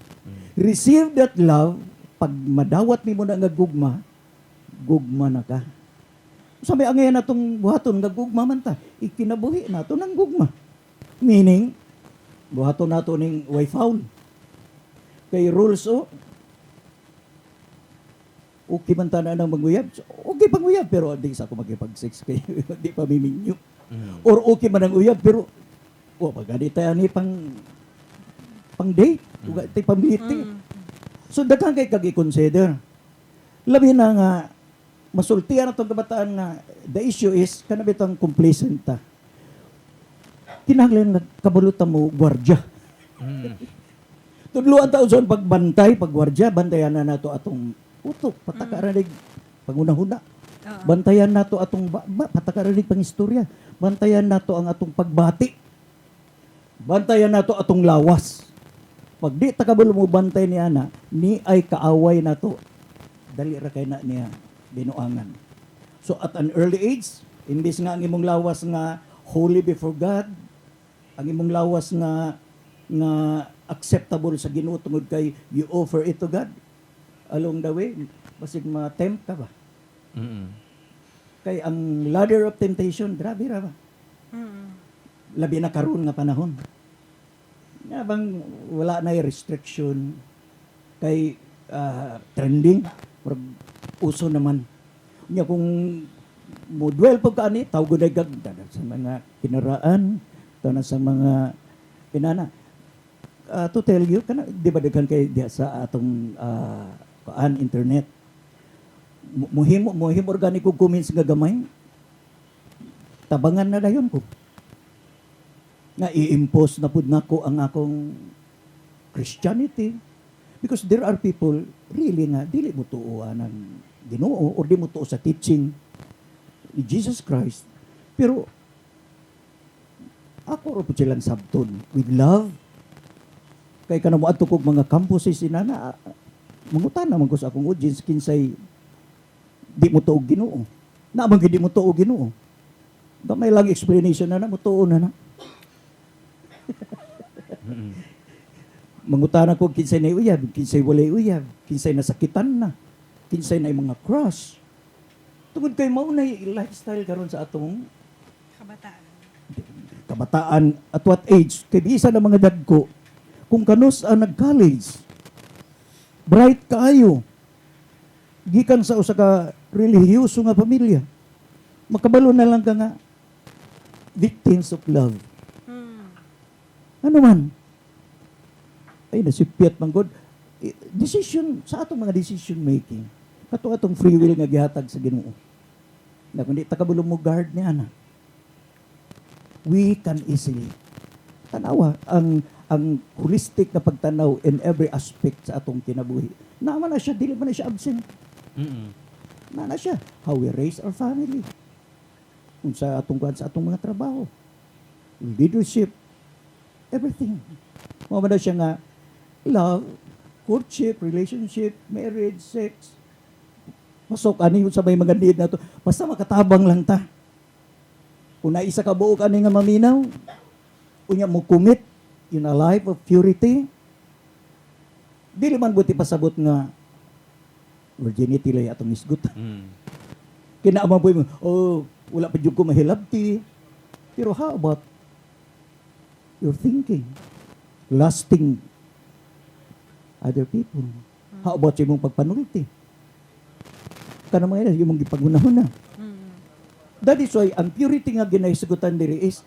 Receive that love. Pag madawat mi mo na nga gugma na ka. Sabi ang ngayon natong buhaton nga gugma man ta, ikinabuhi nato ng gugma. Meaning, buhaton nato ning way foul. Kay rules okay man ta na ng maguyab. Okay pang uyab, pero di sa ako magipag-sex kay di pa miminyo. Or okay man ang uyab, pero pagganita ni pang date, tay pang meeting. So, daghang kay kag-i-consider. Labi na nga, masultihan na itong kabataan nga, the issue is, kanabitang complacent ta. Kinahanglan nga, kabulutan mo, gwardya. Tudluan taon sa pagbantay, pagwardya, bantayan na nato atong utok, patakaranig, pangunahuna. Bantayan nato atong patakaranig pang istorya. Bantayan nato ang atong pagbati. Bantayan nato atong lawas. Pag di takabalo mo bantay niya na, ni ay kaaway na to. Dali ra kay na niya binuangan. So at an early age, imbis nga ang imong lawas nga holy before God, ang imong lawas nga acceptable sa Ginoo tungod kay you offer it to God. Along the way, basig ma-tempt ka ba? Kay ang ladder of temptation, grabe ra ba? Labi na karon nga panahon. Nga bang wala na yung restriction kay trending or uso naman. Nya kung mo dwell pag kaani tawag gud sa mga kinaraan, na sa mga inana. To tell you kana di ba daghan kay diha sa atong internet. Muhimo organic og comments nga gamay. Tabangan na dayon ko. Nga i-impose na pud nako ang akong Christianity because there are people really nga dili mo tuuan ng Ginoo or di mo tuo sa teaching ni Jesus Christ, pero ako ro pud silang sabton with love kay kanamo adto kog mga campuses inana mangutan naman ko sa akong audience kinsay di mo tuo Ginoo na man di mo tuo Ginoo may lang explanation na mo tuo na mangutana ko kinsay na uyab, kinsay walay uyab, kinsay nasakitan na, kinsay na mga crush. Tungod kay mao na lifestyle karon sa atong kabataan at what age kay bisa na mga dagko kung kanos ang nag-college bright kaayo gikan sa usa ka relihiyoso nga pamilya makabalo na lang ka nga victims of love. Ano man? Ay, nasipyat man God. Decision, sa atong mga decision making, atong free will nga gihatag sa Ginoo. Na kundi takabulong mo guard niya na. We can easily tanawa ang holistic na pagtanaw in every aspect sa atong kinabuhi. Naman na siya, dili man na siya absent. Na siya. How we raise our family. unsa atong kuan sa atong mga trabaho, leadership, everything. Mao man daw siya nga love, courtship, relationship, marriage, sex. Pasok ani sa may mga need na to. Basta makatabang lang ta. Kung naisa ka buok ani nga maminaw, unya mo commit in a life of purity. Dili man buti pasabot nga virginity lay atong isgot. Kinaamang po mo, oh, wala pa jud ko mahilabti. Pero how about your thinking? Lasting other people. How about sa imong pagpanulti? Kana mga yung mong gipagunahon na. That is why ang purity nga ginaisugutan diri is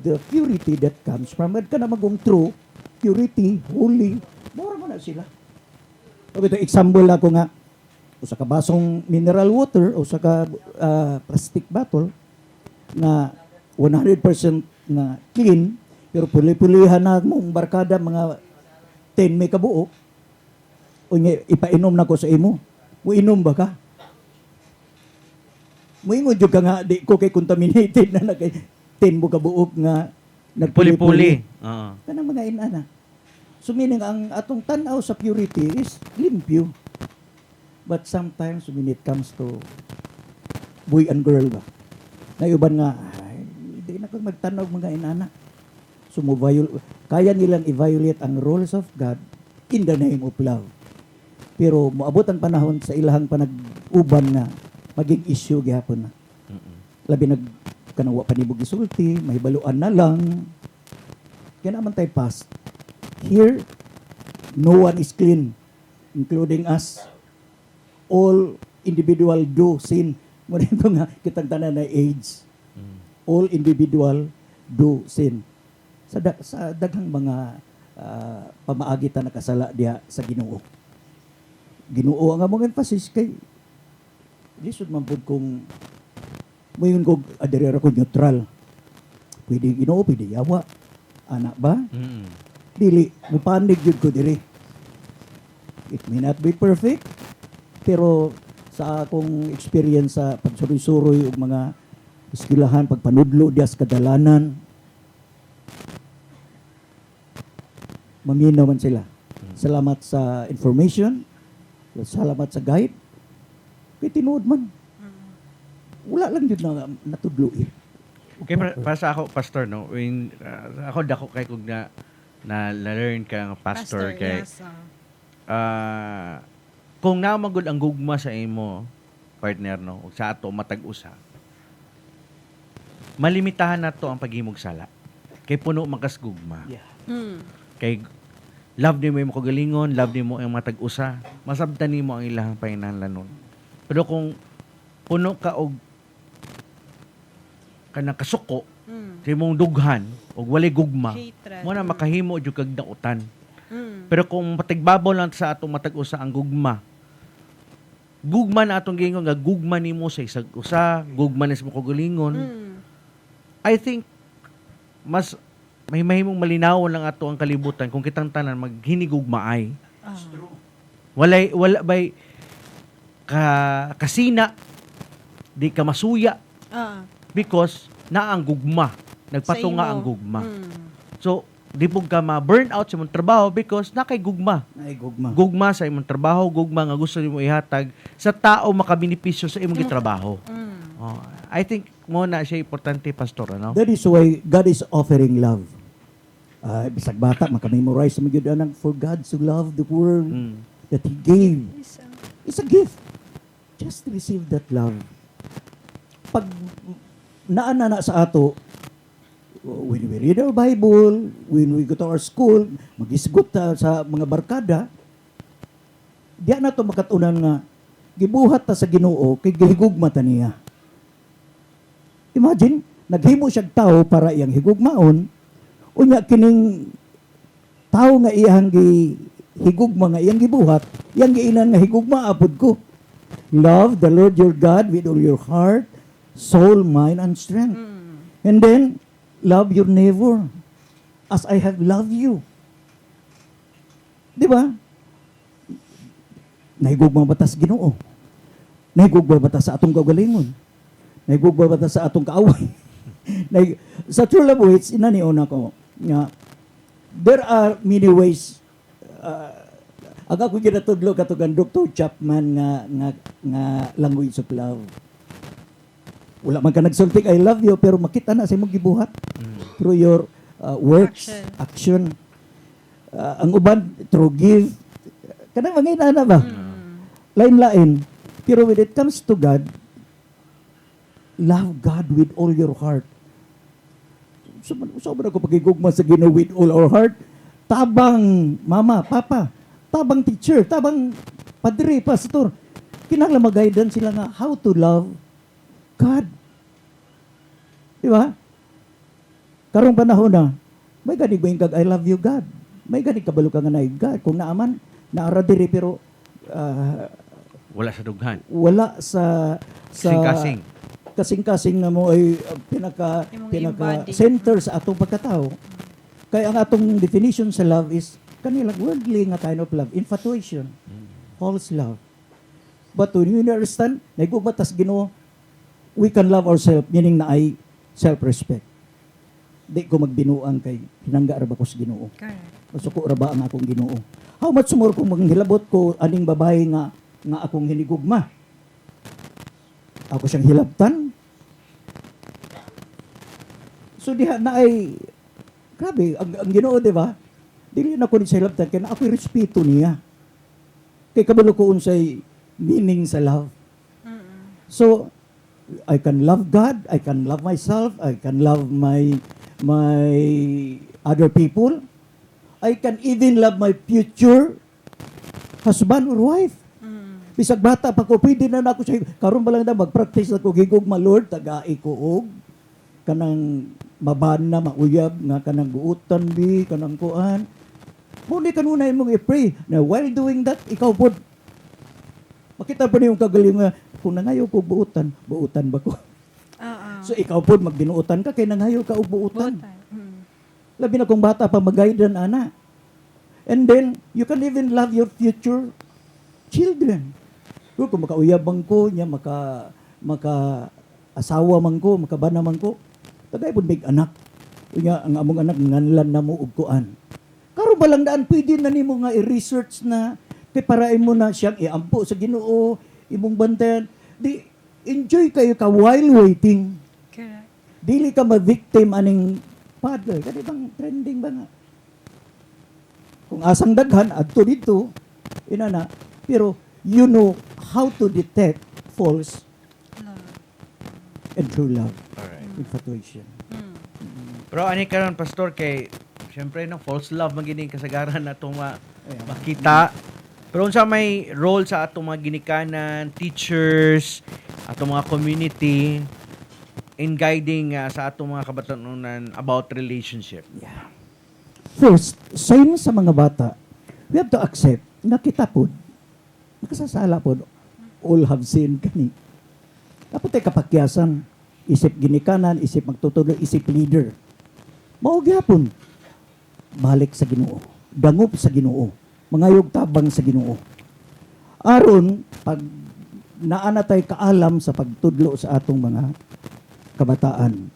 the purity that comes from God. Kana magong true, purity, holy, mura mo na sila. So, ito example ako nga, usa ka basong mineral water o sa ka plastic bottle na 100% na clean, pero puli-pulihan na mong barkada mga 10 may kabuok, o ipainom na ko sa imo. Muinom ba ka? Muingon jud ka nga, di ko kay contaminated na nagay 10 mo kabuok nga Puli-puli. Oo. Kanang mga inana. So meaning ang atong tanaw sa purity is limpyo. But sometimes when it comes to boy and girl ba, nayuban nga, ay, di na ko magtanaw mga inana. So kaya nilang i-violate ang rules of God in the name of love. Pero moabot ang panahon sa ilahang panag-uban nga maging issue gihapon na. Labi kanawa panibog isulti, mahibaluan na lang. Kaya naman tayo past. Here, no one is clean, including us. All individual do sin. Muna ito nga, kitang tanan na AIDS. All individual do sin. Sa daghang mga pamaagitan na kasala diha sa Ginoo. Ginoo ang among emphasis kay lisod man pud kung moyon ko adirera ko neutral. Pwede Ginoo, pwede yawa. Anak ba? Dili, mupanig yun ko diri. It may not be perfect, pero sa akong experience sa pagsuroy-suroy ug mga eskwelahan, pagpanudlo diya sa kadalanan, maminaw man sila. Salamat sa information, salamat sa guide, kay tinuod man. Wala lang yun na natudlo eh. Okay, para sa ako, pastor, no? When, ako dako kay kung na learn ka nga pastor kay yes. kung namagod ang gugma sa imo partner, no, ug sa ato matag-usa, malimitahan nato ang paghimog sala kay puno makas gugma. Yeah. Kay love nimo imong kagalingon, love nimo ang matag-usa, masabtan nimo ang ilahang painahanglanon. Pero kung puno ka og kanang kasuko sa imong dughan og walay gugma, Hatred. mo na makahimo jud kag dautan. Pero kung matigbabaw lang sa atong matag-usa ang gugma na atong gingon nga gugma nimo sa isag usa, gugma ni sa imong kagalingon, I think mas may mahimong malinawon lang ato ang kalibutan kung kitang tanan maghinigugmaay. Wala bay kasina, di ka masuya because na ang gugma, nagpatunga ang gugma. So di pug ka ma-burn out sa imong trabaho because na kay gugma. Ay, gugma. Gugma sa imong trabaho, gugma nga gusto nimo ihatag sa tao makabenepisyo sa imong gitrabaho. Oh, I think mo na siya importante, pastor, ano? That is why God is offering love. Bisag bata, makamemorize sa mga yun, for God to love the world that He gave. It's a gift. Just receive that love. Pag naana sa ato, when we read our Bible, when we go to our school, mag-isgot ta sa mga barkada, diya na to makatunan nga, gibuhat ta sa Ginoo, kay gihigugma ta niya. Imagine, naghimo siya tao para iyang higugmaon, unya kining tao nga iyang higugma nga iyang gibuhat, iyang giinan nga higugma apod ko. Love the Lord your God with all your heart, soul, mind, and strength. And then, love your neighbor as I have loved you. Di ba? Nahigugma ba ta sa Ginoo? Nahigugma ba ta sa atong kagalingon? Naigugba ba ta sa atong kaaway? Sa true love waits, inaniuna ko nga, there are many ways. Aga ko ginatudlo katugan Dr. Chapman nga language of love. Wala man ka nagsultik I love you pero makita na sa imong gibuhat through your works, action. Ang uban through give. Kanang mga ina ba? Lain-lain. Pero when it comes to God, love God with all your heart. Sobra ko pagigugma sa Ginoo with all our heart. Tabang mama, papa, tabang teacher, tabang padre, pastor. Kinahanglan mag-guidance sila nga how to love God. Di ba? Karong panahon na, may gani ba yung kag I love you God? May gani kabalo ka nga na God. Kung naaman, naara diri pero Wala sa dughan. wala sa Kasing-kasing. kasing-kasing na mo ay Imong pinaka embody. center sa atong pagkatao. Kaya ang atong definition sa love is kanilang worldly nga kind of love, infatuation, false love. But when you understand, naigubatas Ginoo, we can love ourselves, meaning na ay self-respect. Di ko magbinuang kay hinangga ra ba ko sa Ginoo. Correct. Masuko ra ba ang akong Ginoo? How much more kung manghilabot ko aning babae nga akong hinigugma? Ako siyang hilabtan. So diha na ay grabe ang Ginoo, di ba? Dili na ko ni siya hilabtan kaya ako respeto niya. Kay kabalo ko unsay meaning sa love. So I can love God, I can love myself, I can love my other people. I can even love my future husband or wife. Bisag bata pa ko, pwede na ako siya. Karon ba lang na mag-practice ako higugma, Lord, tagai ko og kanang mabana, mauyab, nga kanang guutan bi, kanang kuan. Muli kanunay mong i-pray. Now, while doing that, ikaw po, makita pa niyong kagaling kung nangayo ko buutan, buutan ba ko? So ikaw po, magbinuutan ka, kay nangayo ka og buutan. Labi na kung bata pa mag-guidan, ana. And then, you can even love your future children. Kung makauyabang ko, niya maka asawa man ko, makabana man ko, tagay po may anak. Kaya ang among anak, nganlan na mo og kuan. Karon ba lang daan, pwede na nimo nga i-research na, kay parain mo na siyang iampo sa Ginoo, imong bantayan. Di, enjoy kayo ka while waiting. Correct. Dili ka ma-victim aning padre. Kani bang trending ba nga? Kung asang daghan, adto dito, inana. Pero, you know how to detect false and true love. Alright. Infatuation. Pero ani karon pastor kay syempre no false love magining kasagaran na itong makita. Pero unsa may role sa atong mga ginikanan, teachers, atong mga community in guiding sa atong mga kabatanunan about relationship. Yeah. First, same sa mga bata, we have to accept na kita po, nakasasala po, all have sinned kani. Dapat tayo kapakyasan, isip ginikanan, isip magtutuloy, isip leader. Maugyapon, balik sa Ginoo, dangup sa Ginoo, mangayog tabang sa Ginoo. Aron, pag naana tayo kaalam sa pagtudlo sa atong mga kabataan,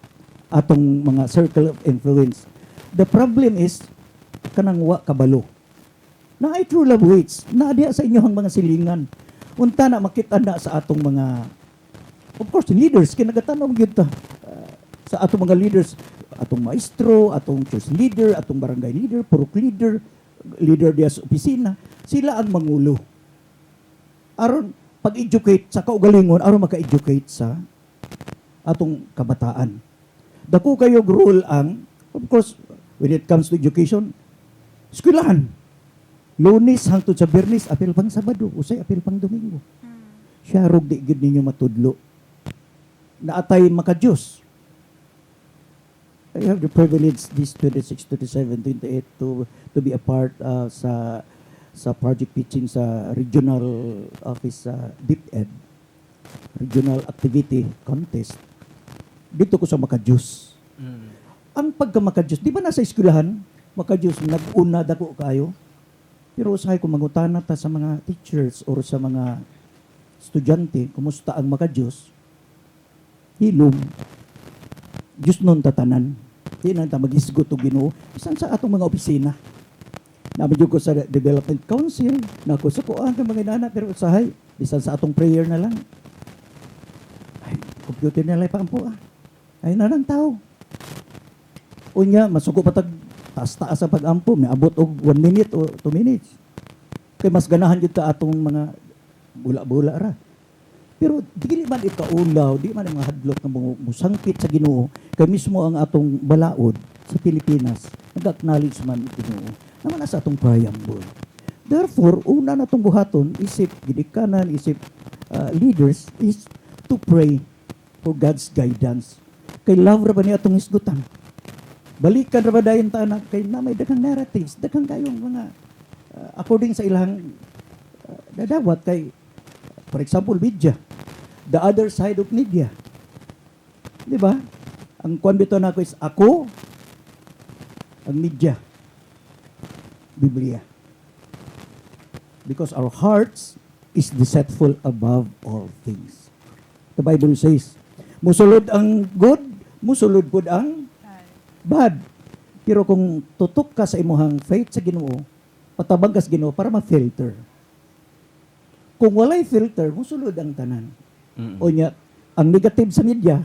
atong mga circle of influence, the problem is, kanang wa kabalo. Na ay true love waits, na diya sa inyohang mga silingan. Unta na makita na sa atong mga, of course, leaders, kinagatanom yun ta. Sa atong mga leaders, atong maestro, atong church leader, atong barangay leader, purok leader, leader diya sa opisina, sila ang mangulo. Aron pag-educate sa kaugalingon, aron maka-educate sa atong kabataan. Dako kayo role ang, of course, when it comes to education, eskwelahan. Lunes hangtod sa Biyernes, apil pang Sabado, usay apil pang Domingo. Siya rog di gid ninyo matudlo. Naatay maka-Diyos. I have the privilege this 26, 27, 28 to be a part sa project pitching sa regional office sa DepEd, regional activity contest. Dito ko sa maka-Diyos. Ang pagka-maka-Diyos, di ba nasa eskwelahan, maka-Diyos, nag-una dako kayo? Pero usahay kung mangutana ta sa mga teachers or sa mga estudyante, kumusta ang maka-Diyos? hilom, Diyos nun tatanan. Di na ta mag-isgot o Ginoo. Bisan sa atong mga opisina. Nabidyo ko sa Development Council, na ako sa kuan ng mga inana, pero usahay, bisan sa atong prayer na lang. Ay, computer na lang pa po. Ay na lang tao. Unya, masuko pa tag taas-taas sa pag-ampo, may abot og 1 minute o 2 minutes. Kay mas ganahan jud ta atong mga bula-bula ra. Pero dili man ikaulaw, di man ang mga hadlok nga musangpit sa Ginoo, kay mismo ang atong balaod sa Pilipinas, nag-acknowledge man Ginoo. Naman na sa atong preamble. Therefore, una natong buhaton, isip gidikanan, isip leaders, is to pray for God's guidance. Kay love ra ba ni atong isgutan? Balikan ra ba dayon ta na kay na may daghang narratives, daghang kayong mga according sa ilang dadawat kay for example media, the other side of media. Di ba? Ang kwan bito na is ako, ang media, Biblia. Because our hearts is deceitful above all things. The Bible says, musulod ang good, musulod pud ang bad. Pero kung tutok ka sa imuhang faith sa Ginoo, patabang ka sa Ginoo para ma-filter. Kung walay filter, musulod ang tanan. O nya, ang negative sa media,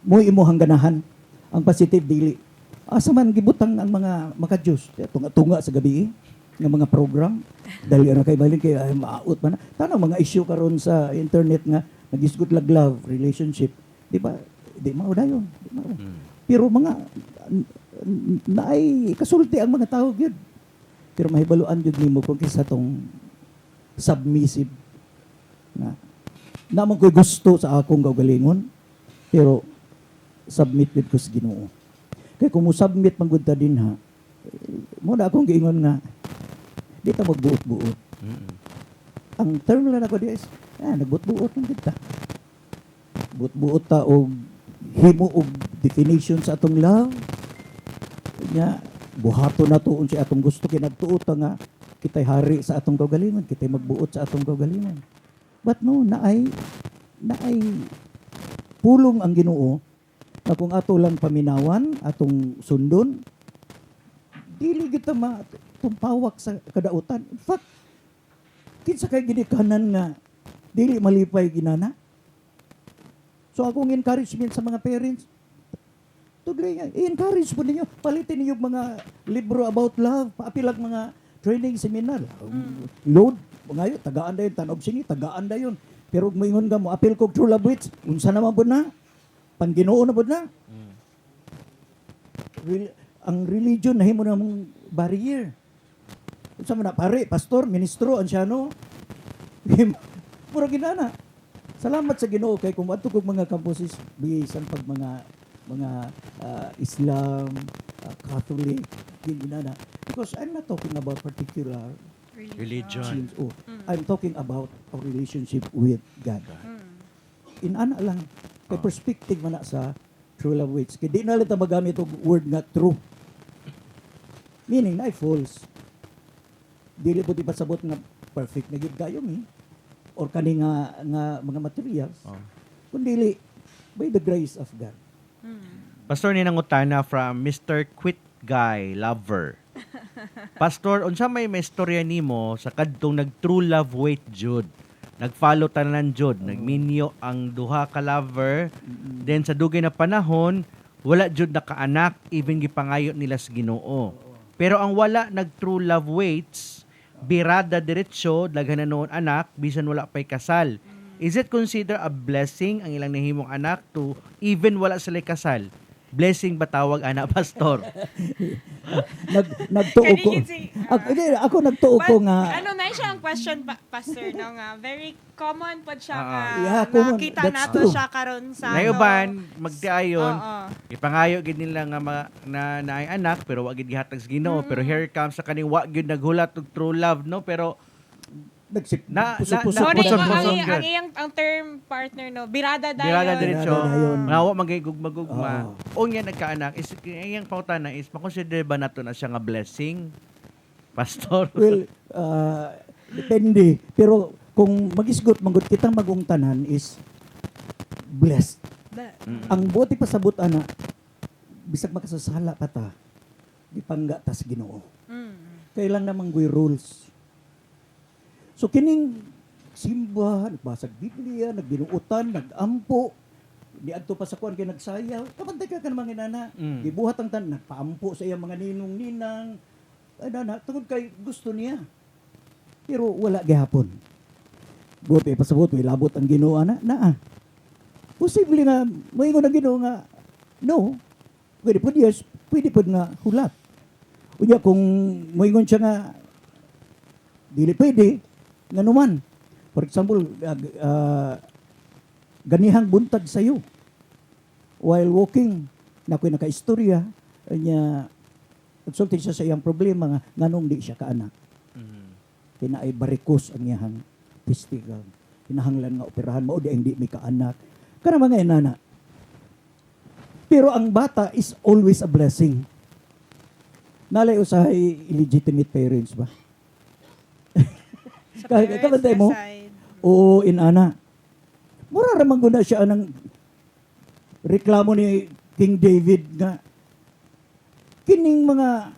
mo imuhang ganahan. Ang positive dili. Asa man gibutang ang mga maka-Diyos. Tunga-tunga sa gabi ng mga program. Dali na kay balin kay ay maaut man. Tanang mga issue karon sa internet nga nagisgot lag love relationship. Di ba? Di mao dayon. Di mao. Pero mga naay kasulti ang mga tao gyud. Pero mahibaluan gyud nimo kung kinsa tong submissive na naman ko'y gusto sa akong gawgalingon pero submit with ko sa Ginoo. Kaya kung mo submit man gud ta din ha, mo na akong giingon nga di ta magbuot-buot. Ang term lang ako di is nagbuot-buot lang kita. Buot-buot ta og himo og definition sa atong love. Nya buhato na tuon si atong gusto kinagtuot nga kita'y hari sa atong gawgalingon, kita'y magbuot sa atong gawgalingon. But no, naay pulong ang Ginoo na kung ato lang paminawan, atong sundon, dili kita tumpawak sa kadautan. In fact, kinsa kay ginikanan nga dili malipay ginana. So akong encouragement sa mga parents, tudlay nga, i-encourage po ninyo, palitin ninyo mga libro about love, paapilag mga training seminar. Load, ngayon, tagaan dayon, tanob sini, tagaan dayon. Pero maingon ka mo, apil ko true love wits, unsa naman po na? Pangginoo na po na? Ang religion, nahimo na mong barrier. Unsa man na, pare, pastor, ministro, ansyano, puro ginana. Salamat sa Ginoo kay kung adto kog mga campuses bisan pag mga Islam, Catholic, ginana. Because I'm not talking about particular Religion. I'm talking about our relationship with God. Inana lang. Kay perspective man na sa true love waits. Kaya di na lang magamit og word nga true. Meaning na false. Dili po di pasabot nga perfect na gid kayo mi. Or kani nga mga materials. Kundi by the grace of God. Pastor, ninangutana from Mr. Quit Guy Lover. Pastor, unsa may istorya nimo sa kadtong nag-true love wait jud? Nag-follow tanan jud, nagminyo ang duha ka lover. Then sa dugay na panahon, wala jud nakaanak, even gipangayo nila sa Ginoo. Pero ang wala nag-true love waits, birada diretsyo, daghan na noon anak, bisan wala pay kasal. Is it considered a blessing ang ilang nahimong anak to even wala sila kasal? Blessing ba tawag ana, Pastor? Nagtuo ko. Ako nagtuo ko nga. Ano na siya ang question, Pastor, no nga. Very common po siya common. nakita That's nato true. siya karon sa Nayuban, magdiayon, Oo. ipangayo gid nila nga naay anak pero wa gid gihatag sa Ginoo. Pero here comes sa kaning wa gid naghulat og true love, no? Pero So, ang term partner, no? Birada dayon. birada diretsyo. Birada dayon. Nawa magigugma-gugma. O nga nagkaanak is iyang pautana is makonsider ba nato na siya nga blessing? Pastor. Well, depende. Pero kung magisgot, kitang magungtanan is blessed. Mm. Ang buti pa sa ana, bisag makasasala pa ta, di pangga tas Ginoo. Kailang namang guy rules. So kining simba, nagbasag Biblia, nagbinuutan, nagampo, di adto pa sa kuan kay nagsayaw. Kapantay ka namang inana. Gibuhat ang tan nagpaampo sa iyang mga ninong-ninang. Ay nana, tungod kay gusto niya. Pero wala gihapon. Buti pa sa buti, labot ang Ginoo ana. Posible nga, moingon ang Ginoo nga, no. Pwede po yes, pwede po nga hulat. Unya kung moingon siya nga, dili pwede, nga naman. For example, ganihang buntag sayo. While walking, nakoy nakaistorya, niya, nagsulti siya sa iyang problema nga, nganong di siya kaanak. Kinaay barikos ang iyang testigal. Kinahanglan nga operahan mo, o di hindi may kaanak. Kana mga inana. Pero ang bata is always a blessing. Nalay usahay illegitimate parents ba? Kahit kabantay mo, oo, inana. Mura ramang guna siya ng reklamo ni King David nga kining mga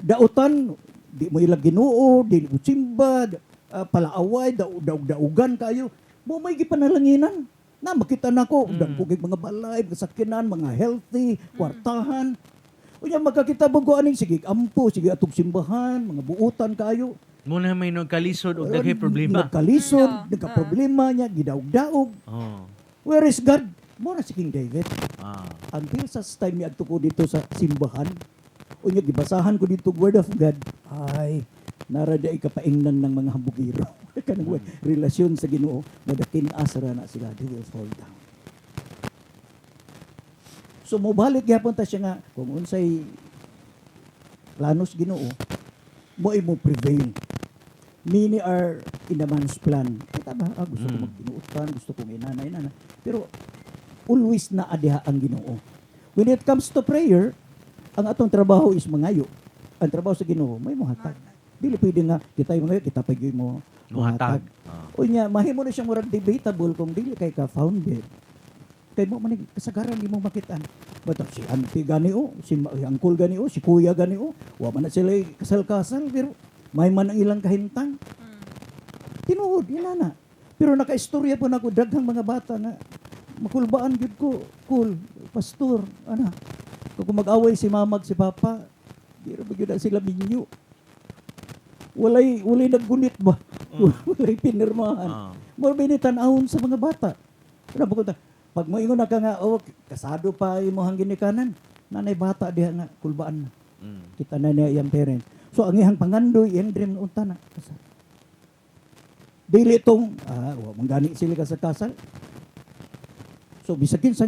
dautan, di mo ilang Ginoo, di mo simba, palaaway, daugan kayo. Mo may gipanalanginan. Na makita nako, dagpugig mga balay, mga sakinan, mga healthy, kwartahan. Unya magkakita bago aning sige ampo, sige atong simbahan, mga buutan kayo. Muna may nagkalisod o daghay problema. Nagkalisod, nagka-problema niya, gidaog-daog. Oh. Where is God? Mura si King David. Ah. Until sa time niya adto ko dito sa simbahan, unya gibasahan ko dito word of God, ay naraday kapaingnan ng mga hambugiro. Kanang relasyon sa Ginoo, madakin asra na sila, they will fall down. So mobalik gyapon ta siya nga kung unsay planos Ginoo, mo prevail. Many are in a man's plan. Kita ba? Gusto ko magbinuutan, gusto kong inana. Pero always na adiha ang Ginoo. When it comes to prayer, ang atong trabaho is mangayo. Ang trabaho sa Ginoo, may muhatag. Dili pwede nga, kita yung ngayon, kita pag mo muhatag. O niya, mahimo na siyang murag debatable kung dili kay ka-founded. Kay mo manig kasagaran di mo makitaan. But si auntie gani o, si uncle gani o, si kuya gani o, wa man na sila kasal-kasal, pero may man ang ilang kahintang. Tinuod, inana. Pero nakaistorya po na ako, daghang mga bata na makulbaan gyud ko, cool, pastor, ana. Kung mag-away si mamag si papa, di ra ba gyud na sila minyo. Walay naggunit ba? Walay pinirmahan. More binitan-ahon sa mga bata. Ano ba ko ta? Pag mo ingon na ka nga, kasado pa imo hang ginikanan. Nanay bata diha nga kulbaan na. Kita na niya iyang parent. So ang iyang pangandoy, iyang dream unta na. Kasal. Dili tong, manggani sila kasal. So bisakin sa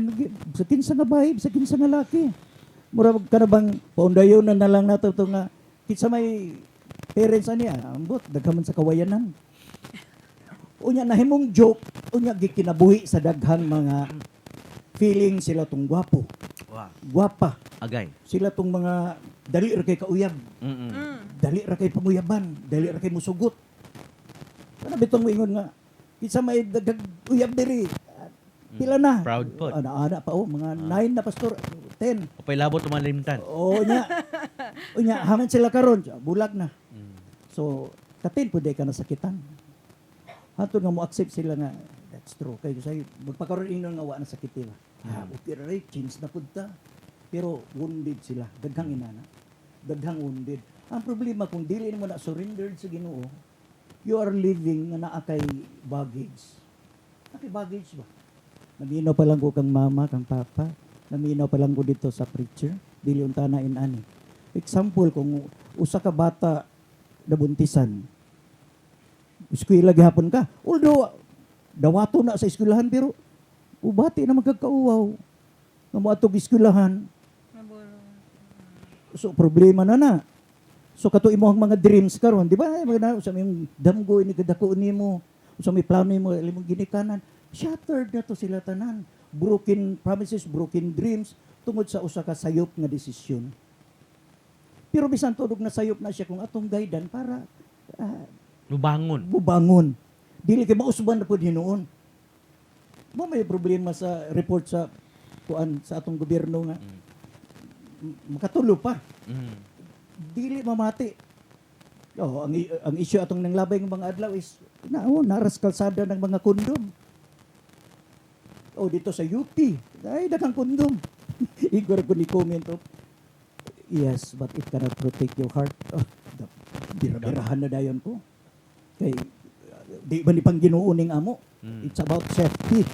nga bahay, bisakin sa nga laki. Mura ka na bang paundayon na lang nato ito nga, kitsa may parents niya, ambot, daghaman sa kawayanan. Unya nahimong joke, unya gikinabuhi sa daghang mga feeling sila tong gwapo. Wow. Gwapa. Agay. Sila tong mga dali ra kay kauyab. Dali ra kay panguyaban, dali ra kay musugot. Kana bitong moingon nga kitsa may dagag uyab diri. Pila na? Proud po. Ana pa mga 9 na pastor, 10. Upay labot umalimtan. Oo nya. Unya haman sila karon, bulag na. So, katin po ka nasakitan. Hato nga mo accept sila nga, that's true. Kaya say magpakaroon ingon nga wa na sakit nila. Okay ray, change na pud ta. Pero wounded sila, daghang inana. Daghang wounded. Ang problema kung dili mo na surrendered sa Ginoo, you are living nga naa kay baggage. Kay baggage ba? Naminaw pa lang ko kang mama, kang papa. Naminaw pa lang ko dito sa preacher. Dili unta na inani. Example, kung usa ka bata nabuntisan, eskwela gihapon ka. Although, dawato na sa eskwelahan, pero ubati na magkakauwaw. Nga mo atog eskwelahan. So, problema na. So, kato imo ang mga dreams karon, di ba? Sa yung damgo, inigdako nimo, sa may plano mo, limong ginikanan, shattered na to sila tanan. Broken promises, broken dreams, tungod sa usa ka sayop nga desisyon. Pero bisan tudog na sayop na siya kung atong gaydan para Lubangon. bubangon. Dili kay mausban na pud hinuon. mo may problema sa report sa kuan sa atong gobyerno nga makatulo pa. Dili mamati. Oh, ang issue atong nanglabay ng mga adlaw is naras kalsada ng mga kondom. Oh, dito sa UP, ay daghang kondom. Igor ko ni comment of, yes, but it cannot protect your heart. Oh, bira-birahan na dayon ko. Kay di ba ni pang ginuuning amo? It's about safety.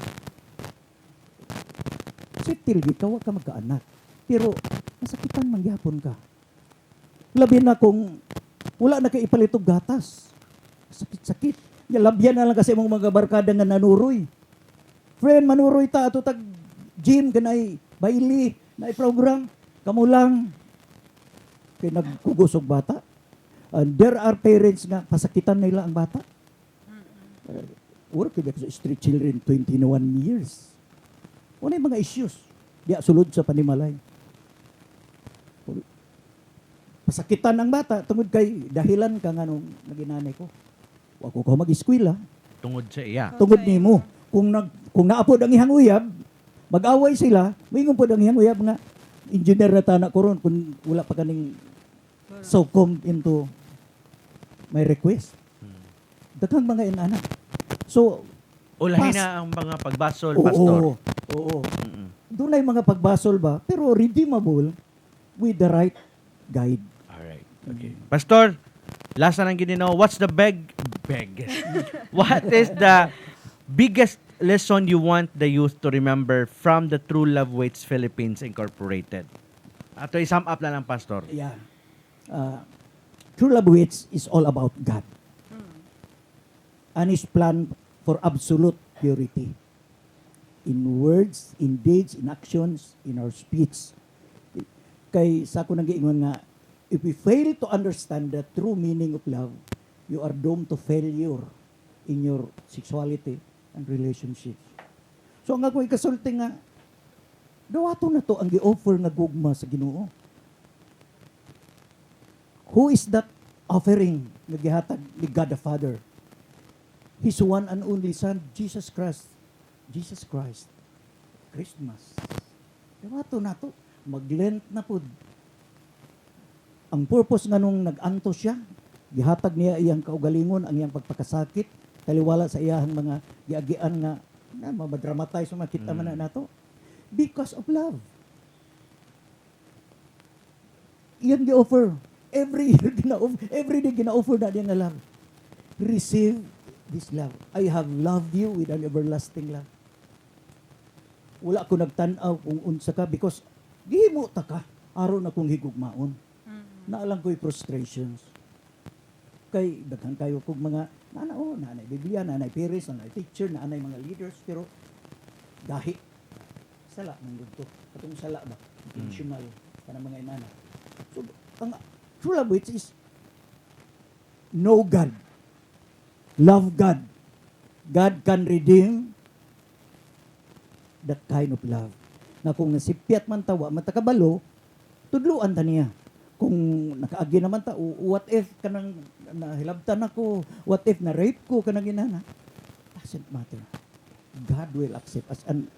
Safety lagi ka, wag ka magkaanak. Pero masakitan mangyapon ka. Labi na kung wala na kay ipalitog gatas. Sakit-sakit. Labyan na lang kasi mong mga barkada nga nanuroy. Friend, manuroy ta ato tag gym kanay baili na program kamo lang kay nagkugusog bata. And there are parents nga pasakitan nila ang bata. Work sa street children 21 years. Wala yung mga issues. Di sulod sa panimalay. Pasakitan ang bata tungod kay dahilan ka nga nung naginanay ko. Wa ko mag-eskwela. Tungod sa iya. Tungod nimo. Kung naapod ang ihang uyab, mag-away sila, mingon pod ang ihang uyab nga engineer na tanak ko ron kung wala pa kaning so come into my request. Daghang mga inana. So, Ulahin na ang mga pagbasol, pastor. Oo. Doon ay mga pagbasol ba, pero redeemable with the right guide. Alright. Okay. Pastor, last na lang ginino, what's the what is the biggest lesson you want the youth to remember from the True Love Waits Philippines Incorporated? Ato i-sum up na lang, Pastor. Yeah. True Love Waits is all about God. And His plan for absolute purity. In words, in deeds, in actions, in our speech. Kay sa ako nag-iingon nga, if we fail to understand the true meaning of love, you are doomed to failure in your sexuality and relationships. So ang ako ikasulti nga, dawato na to ang gi-offer nga gugma sa Ginoo. Who is that offering nga gihatag ni God the Father? His one and only Son, Jesus Christ. Jesus Christ. Christmas. Dawato na to. Mag-Lent na po. Ang purpose nga nung nag-anto siya, gihatag niya iyang kaugalingon, ang iyang pagpakasakit, taliwala sa iyang mga giagian nga, madramatize mo makita man na nato. Because of love. Iyan gi-offer. Every day gina-offer na diyan nga love. Receive this love. I have loved you with an everlasting love. Wala ko nagtanaw kung unsa ka because gihimo ta ka aron akong higugmaon. Naalang ko'y frustrations. Kay daghan kayo kog mga nanay Biblia, nanay parents, nanay teacher, nanay mga leaders pero dahi sala man dito. Katong sala ba? Intentional kanang mga inana. So ang true love which is know God. Love God. God can redeem that kind of love. Na kung nasipiat man tawa, matakabalo, tudluan ta niya. Kung nakaagi naman ta, what if kanang nahilabtan ako, what if na-rape ko kanang inana, doesn't matter. God will accept us. And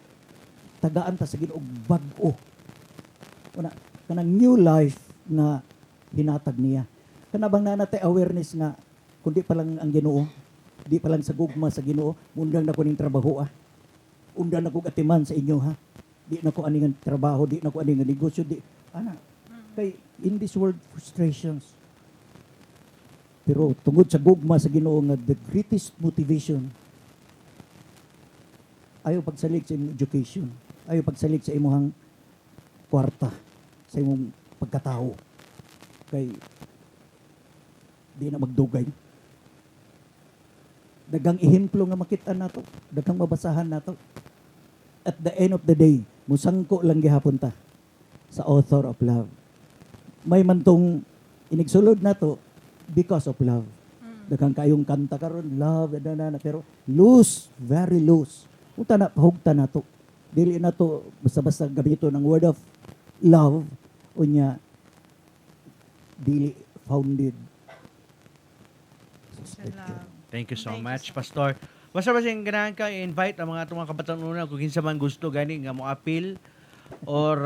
tagaan ta sa Ginoo bag-o. Kanang new life na hinatag niya. Kanabang na natay awareness nga, kundi pa lang ang Ginoo, di pa lang sa gugma sa Ginoo, undang na ko ning trabaho undang na ko atiman sa inyo di na ko aningan trabaho, di na ko aningan negosyo, kay in this world frustrations. Pero tungod sa gugma sa Ginoo nga the greatest motivation ayaw pagsalig sa imong education, ayaw pagsalig sa imong kwarta, sa imong pagkatao, kay di na magdugay. Dagang ehemplo nga makita nato, dagang mabasahan nato. At the end of the day, musangko lang gihapon ta sa author of love. May mantong inigsulod nato because of love. Dagang kayong kanta karon, love, pero loose, very loose. Uta na pahugta nato. Dili nato basta-basta gamito ng word of love unya dili founded. Thank you so much, Pastor. Basta ba siyang ganahan ka i-invite ang mga itong mga kabataan kung kinsa man gusto gani nga mo appeal or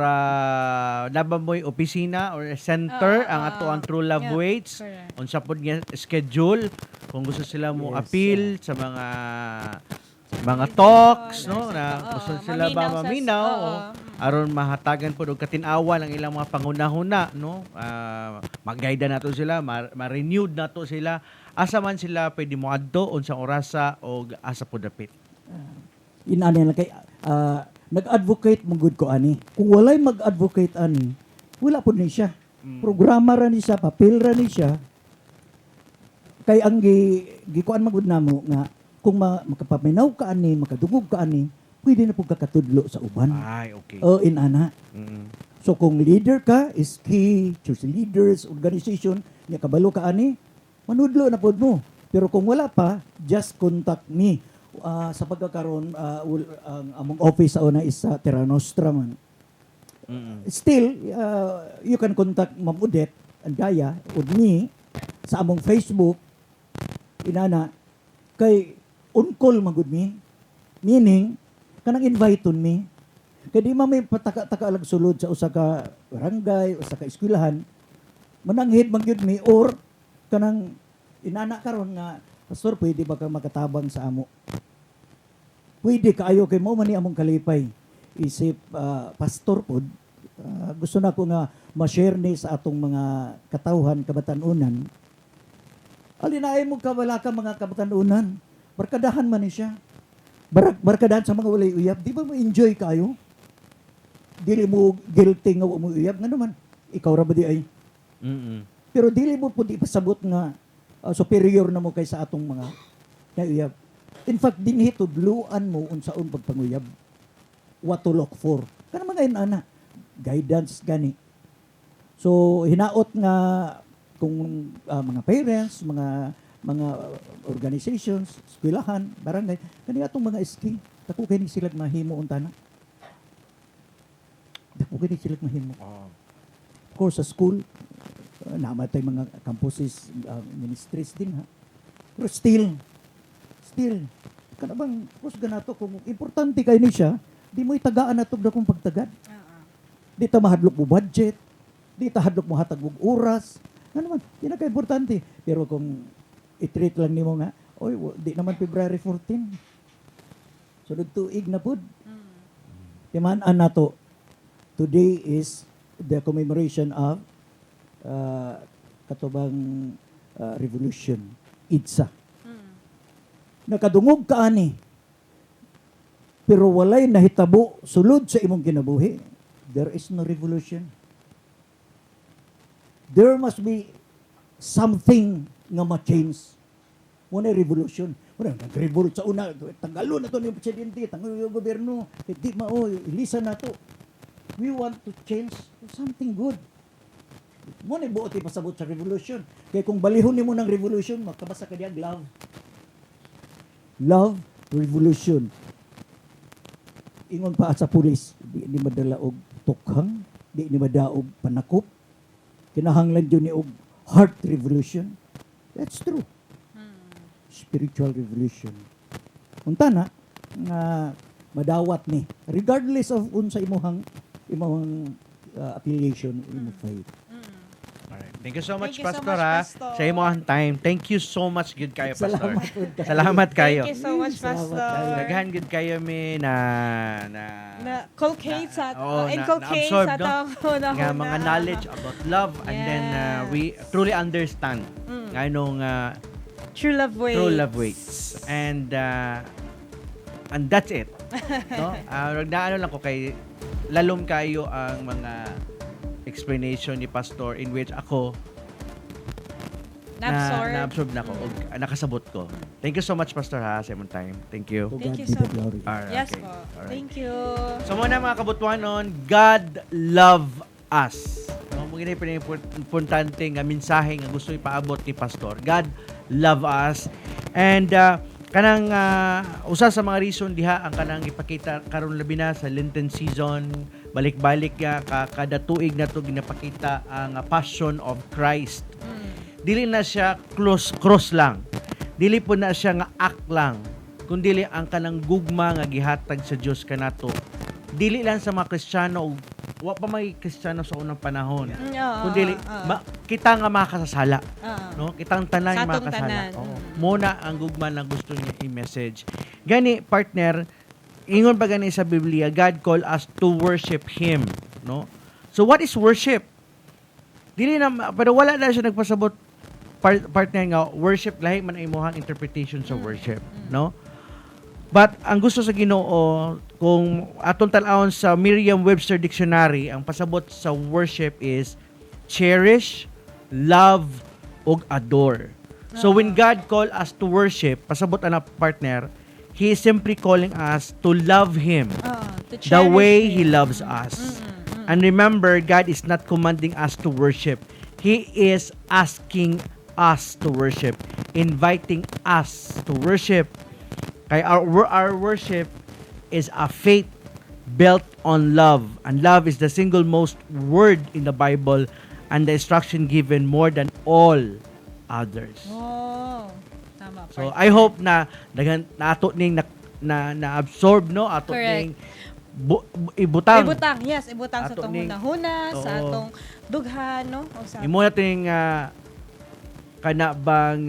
naba mo'y opisina or center ang ato ang True Love Yeah, Waits. correct. Unsa pod nga schedule kung gusto sila mo Yes, appeal sa mga talks no Oo, na gusto sila maminaw ba sa- maminaw oo. aron mahatagan pod og katin-awan ang ilang mga pangunahuna no mag-guide nato sila ma-renewed nato sila asa man sila pwede mo adto unsang orasa o asa pod dapit. Inani lang kay nag-advocate mong good ko ani. Kung walay mag-advocate ani, wala po ni siya. Programa ra ni siya, papel ra ni siya. Kay ang gikuan magud namo nga kung makapaminaw ka ani, makadungog ka ani, pwede na po kakatudlo sa uban. Ay, okay. O inana. Mm. So kung leader ka, is key, choose leaders, organization, niya kabalo ka ani, manudlo na pod mo. Pero kung wala pa, just contact me. Sa pagkakaroon, ang among office sa una is sa Terra Nostra man. Still, you can contact Ma'am Odette and Gaya with me sa among Facebook. Inana, kay on-call magud me. Meaning, kanang invite on me. Kaya di may pataka-taka alag sulod sa usa ka barangay, usa ka eskwelahan, mananghid magyud me or kanang inana karon nga pastor pwede ba ka makatabang sa amo? Pwede kaayo kay mo man ni among kalipay. Isip pastor pod gusto na ko nga ma-share ni sa atong mga katawhan kabatanunan. Alinaay mo kabala ka mga kabatanunan. Barkadahan man ni siya. Barkadahan sa mga walay uyab. Di ba mo enjoy kayo? Dili mo guilty nga wa mo uyab. Nga naman, ikaw ra ba di ay? Pero dili mo po di pasabot nga superior na mo kaysa atong mga uyab. In fact, dinhi tudluan mo unsaon pagpanguyab. What to look for. Kana mga ana guidance gani. So hinaot nga kung mga parents, mga organizations, eskwelahan, barangay, kani atong mga SK, dako kini sila mahimo unta na. Dako kini sila mahimo. Of course sa school namatay mga campuses, ministries din ha. Pero still kana bang kusga nato kung importante kay ni siya, di mo itagaan nato dakong pagtagad. Di ta mahadlok mo budget, di ta hadlok mo hatag og oras. Ano naman, pinaka-importante. Pero kung i-treat lang nimo nga, oy, di naman February 14. Sunod tuig na pud. Timaan nato, today is the commemoration of katubang revolution, IDSA. Nakadungog ka ani, pero walay nahitabo sulod sa imong kinabuhi, there is no revolution. There must be something nga ma-change. Muna revolution. Muna nag-revolt sa una. Tangalo na to ni presidente, tangalo yung gobyerno. Di mao, ilisa na to. We want to change to something good. Muna buot pasabot sa revolution. Kaya kung balihon ni mo ng revolution, makabasa ka diyan, love. Love, revolution. Ingon pa sa pulis, di ni madala og tukhang, di ni madaog panakop. Kinahanglan yun ni og heart revolution. That's true. Spiritual revolution. Unta na, nga madawat ni, regardless of unsa imong affiliation, imong faith. Alright. Thank you so much, Thank you so Pastor, much, ha, Pastor. sa imong time. Thank you so much, good kayo, Pastor. Salamat po kayo. Salamat kayo. Thank you so much, Salamat Pastor. kayo. Daghan good kayo mi na Colcate sa Oo, inculcate na-absorb, sa no? taong nga mga knowledge about love and then we truly understand nga nung True Love Waits. true love waits. And that's it. No? Nagdaano lang ko kay lalom kayo ang mga explanation ni Pastor in which ako na-absorb na ko o nakasabot ko. Thank you so much, Pastor, ha, sa imong time. Thank you. To Thank God you be so the glory. Alright, Yes okay. po. Alright. Thank you. So muna mga kabutuanon, God love us. No, mo gini importante nga mensahe nga gusto ipaabot ni Pastor. God love us. And kanang usa sa mga reason diha ang kanang ipakita karon labi na sa Lenten season, balik-balik nga kada tuig na to ginapakita ang passion of Christ. Dili na siya cross lang. Dili po na siya nga act lang. kun dili ang kanang gugma nga gihatag sa Dios kanato. Dili lang sa mga Kristiyano, wa pa may Kristiyano sa unang panahon. Kundi kita nga makasasala. No? Kitang tanan Sa atong makasala. tanan. Muna ang gugma na gusto niya i-message. Gani partner, ingon pa gani sa Biblia, God call us to worship Him. No? So what is worship? Dili na, pero wala na siya nagpasabot partner nga worship lahi man ang imong interpretation sa worship, no? But ang gusto sa Ginoo, kung atong tan-awon sa Merriam-Webster Dictionary, ang pasabot sa worship is cherish, love, ug adore. So when God call us to worship, pasabot ana partner, He is simply calling us to love Him the way He loves us. And remember, God is not commanding us to worship. He is asking us to worship, inviting us to worship. Kaya our worship is a faith built on love. And love is the single most word in the Bible and the instruction given more than all others. Oh, tama. So I hope na ato ning na absorb no ato ning ibutang. Yes, ibutang sa Ato atong ning- hunahuna, sa Oo. atong dughan, no? O sa Imo na ting kana bang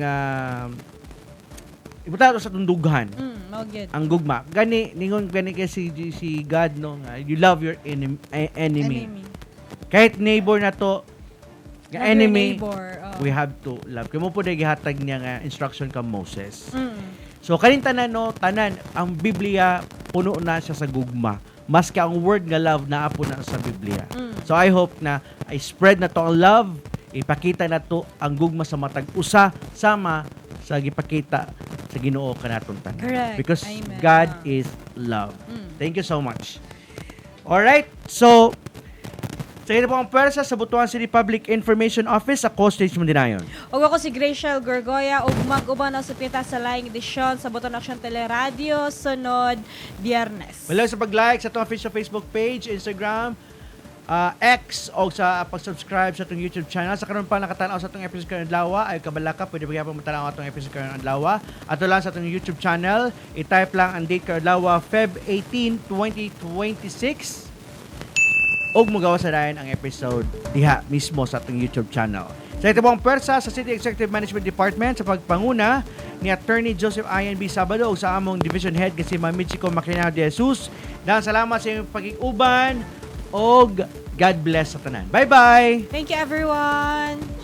ibutang ato sa atong dughan. mao gyud. Ang gugma. Gani ningon gani kay si God no nga you love your enemy. Kahit neighbor na to nga Love your enemy, neighbor, we have to love. Kamo po gihatag niya nga instruction ka Moses. Mm. So kanin tanan no, tanan ang Biblia puno na siya sa gugma. Maski ang word nga love naa po na sa Biblia. So I hope na I spread na to ang love, ipakita na to ang gugma sa matag usa sama sa gipakita sa Ginoo kanaton tanan. Correct. Because Amen. God is love. Thank you so much. All right. So sa ito po ang pwersa sa Butuan City Public Information Office sa Stage Mandinayon. Og ako si Graciel Gorgoya ug mag-uban na sa pita sa laing edisyon sa Buton Action Teleradio sunod Biyernes. Wala sa pag-like sa itong official Facebook page, Instagram, X o sa pag-subscribe sa itong YouTube channel. Sa karon pa nakatanaw sa itong episode karon adlaw ay kabalaka, pwede ba pa matanaw atong episode karon adlaw. Ato lang sa itong YouTube channel, i-type lang ang date karon adlaw Feb 18, 2026. Og magawa sa dayon ang episode diha mismo sa atong YouTube channel. Sa ito pong pwersa sa City Executive Management Department sa pagpanguna ni Attorney Joseph I.N.B. Sabado o sa among Division Head kasi Ma'am Michiko Maquinao de Jesus. Dahil salamat sa inyong pag-iuban og God bless sa tanan. Bye-bye! Thank you everyone.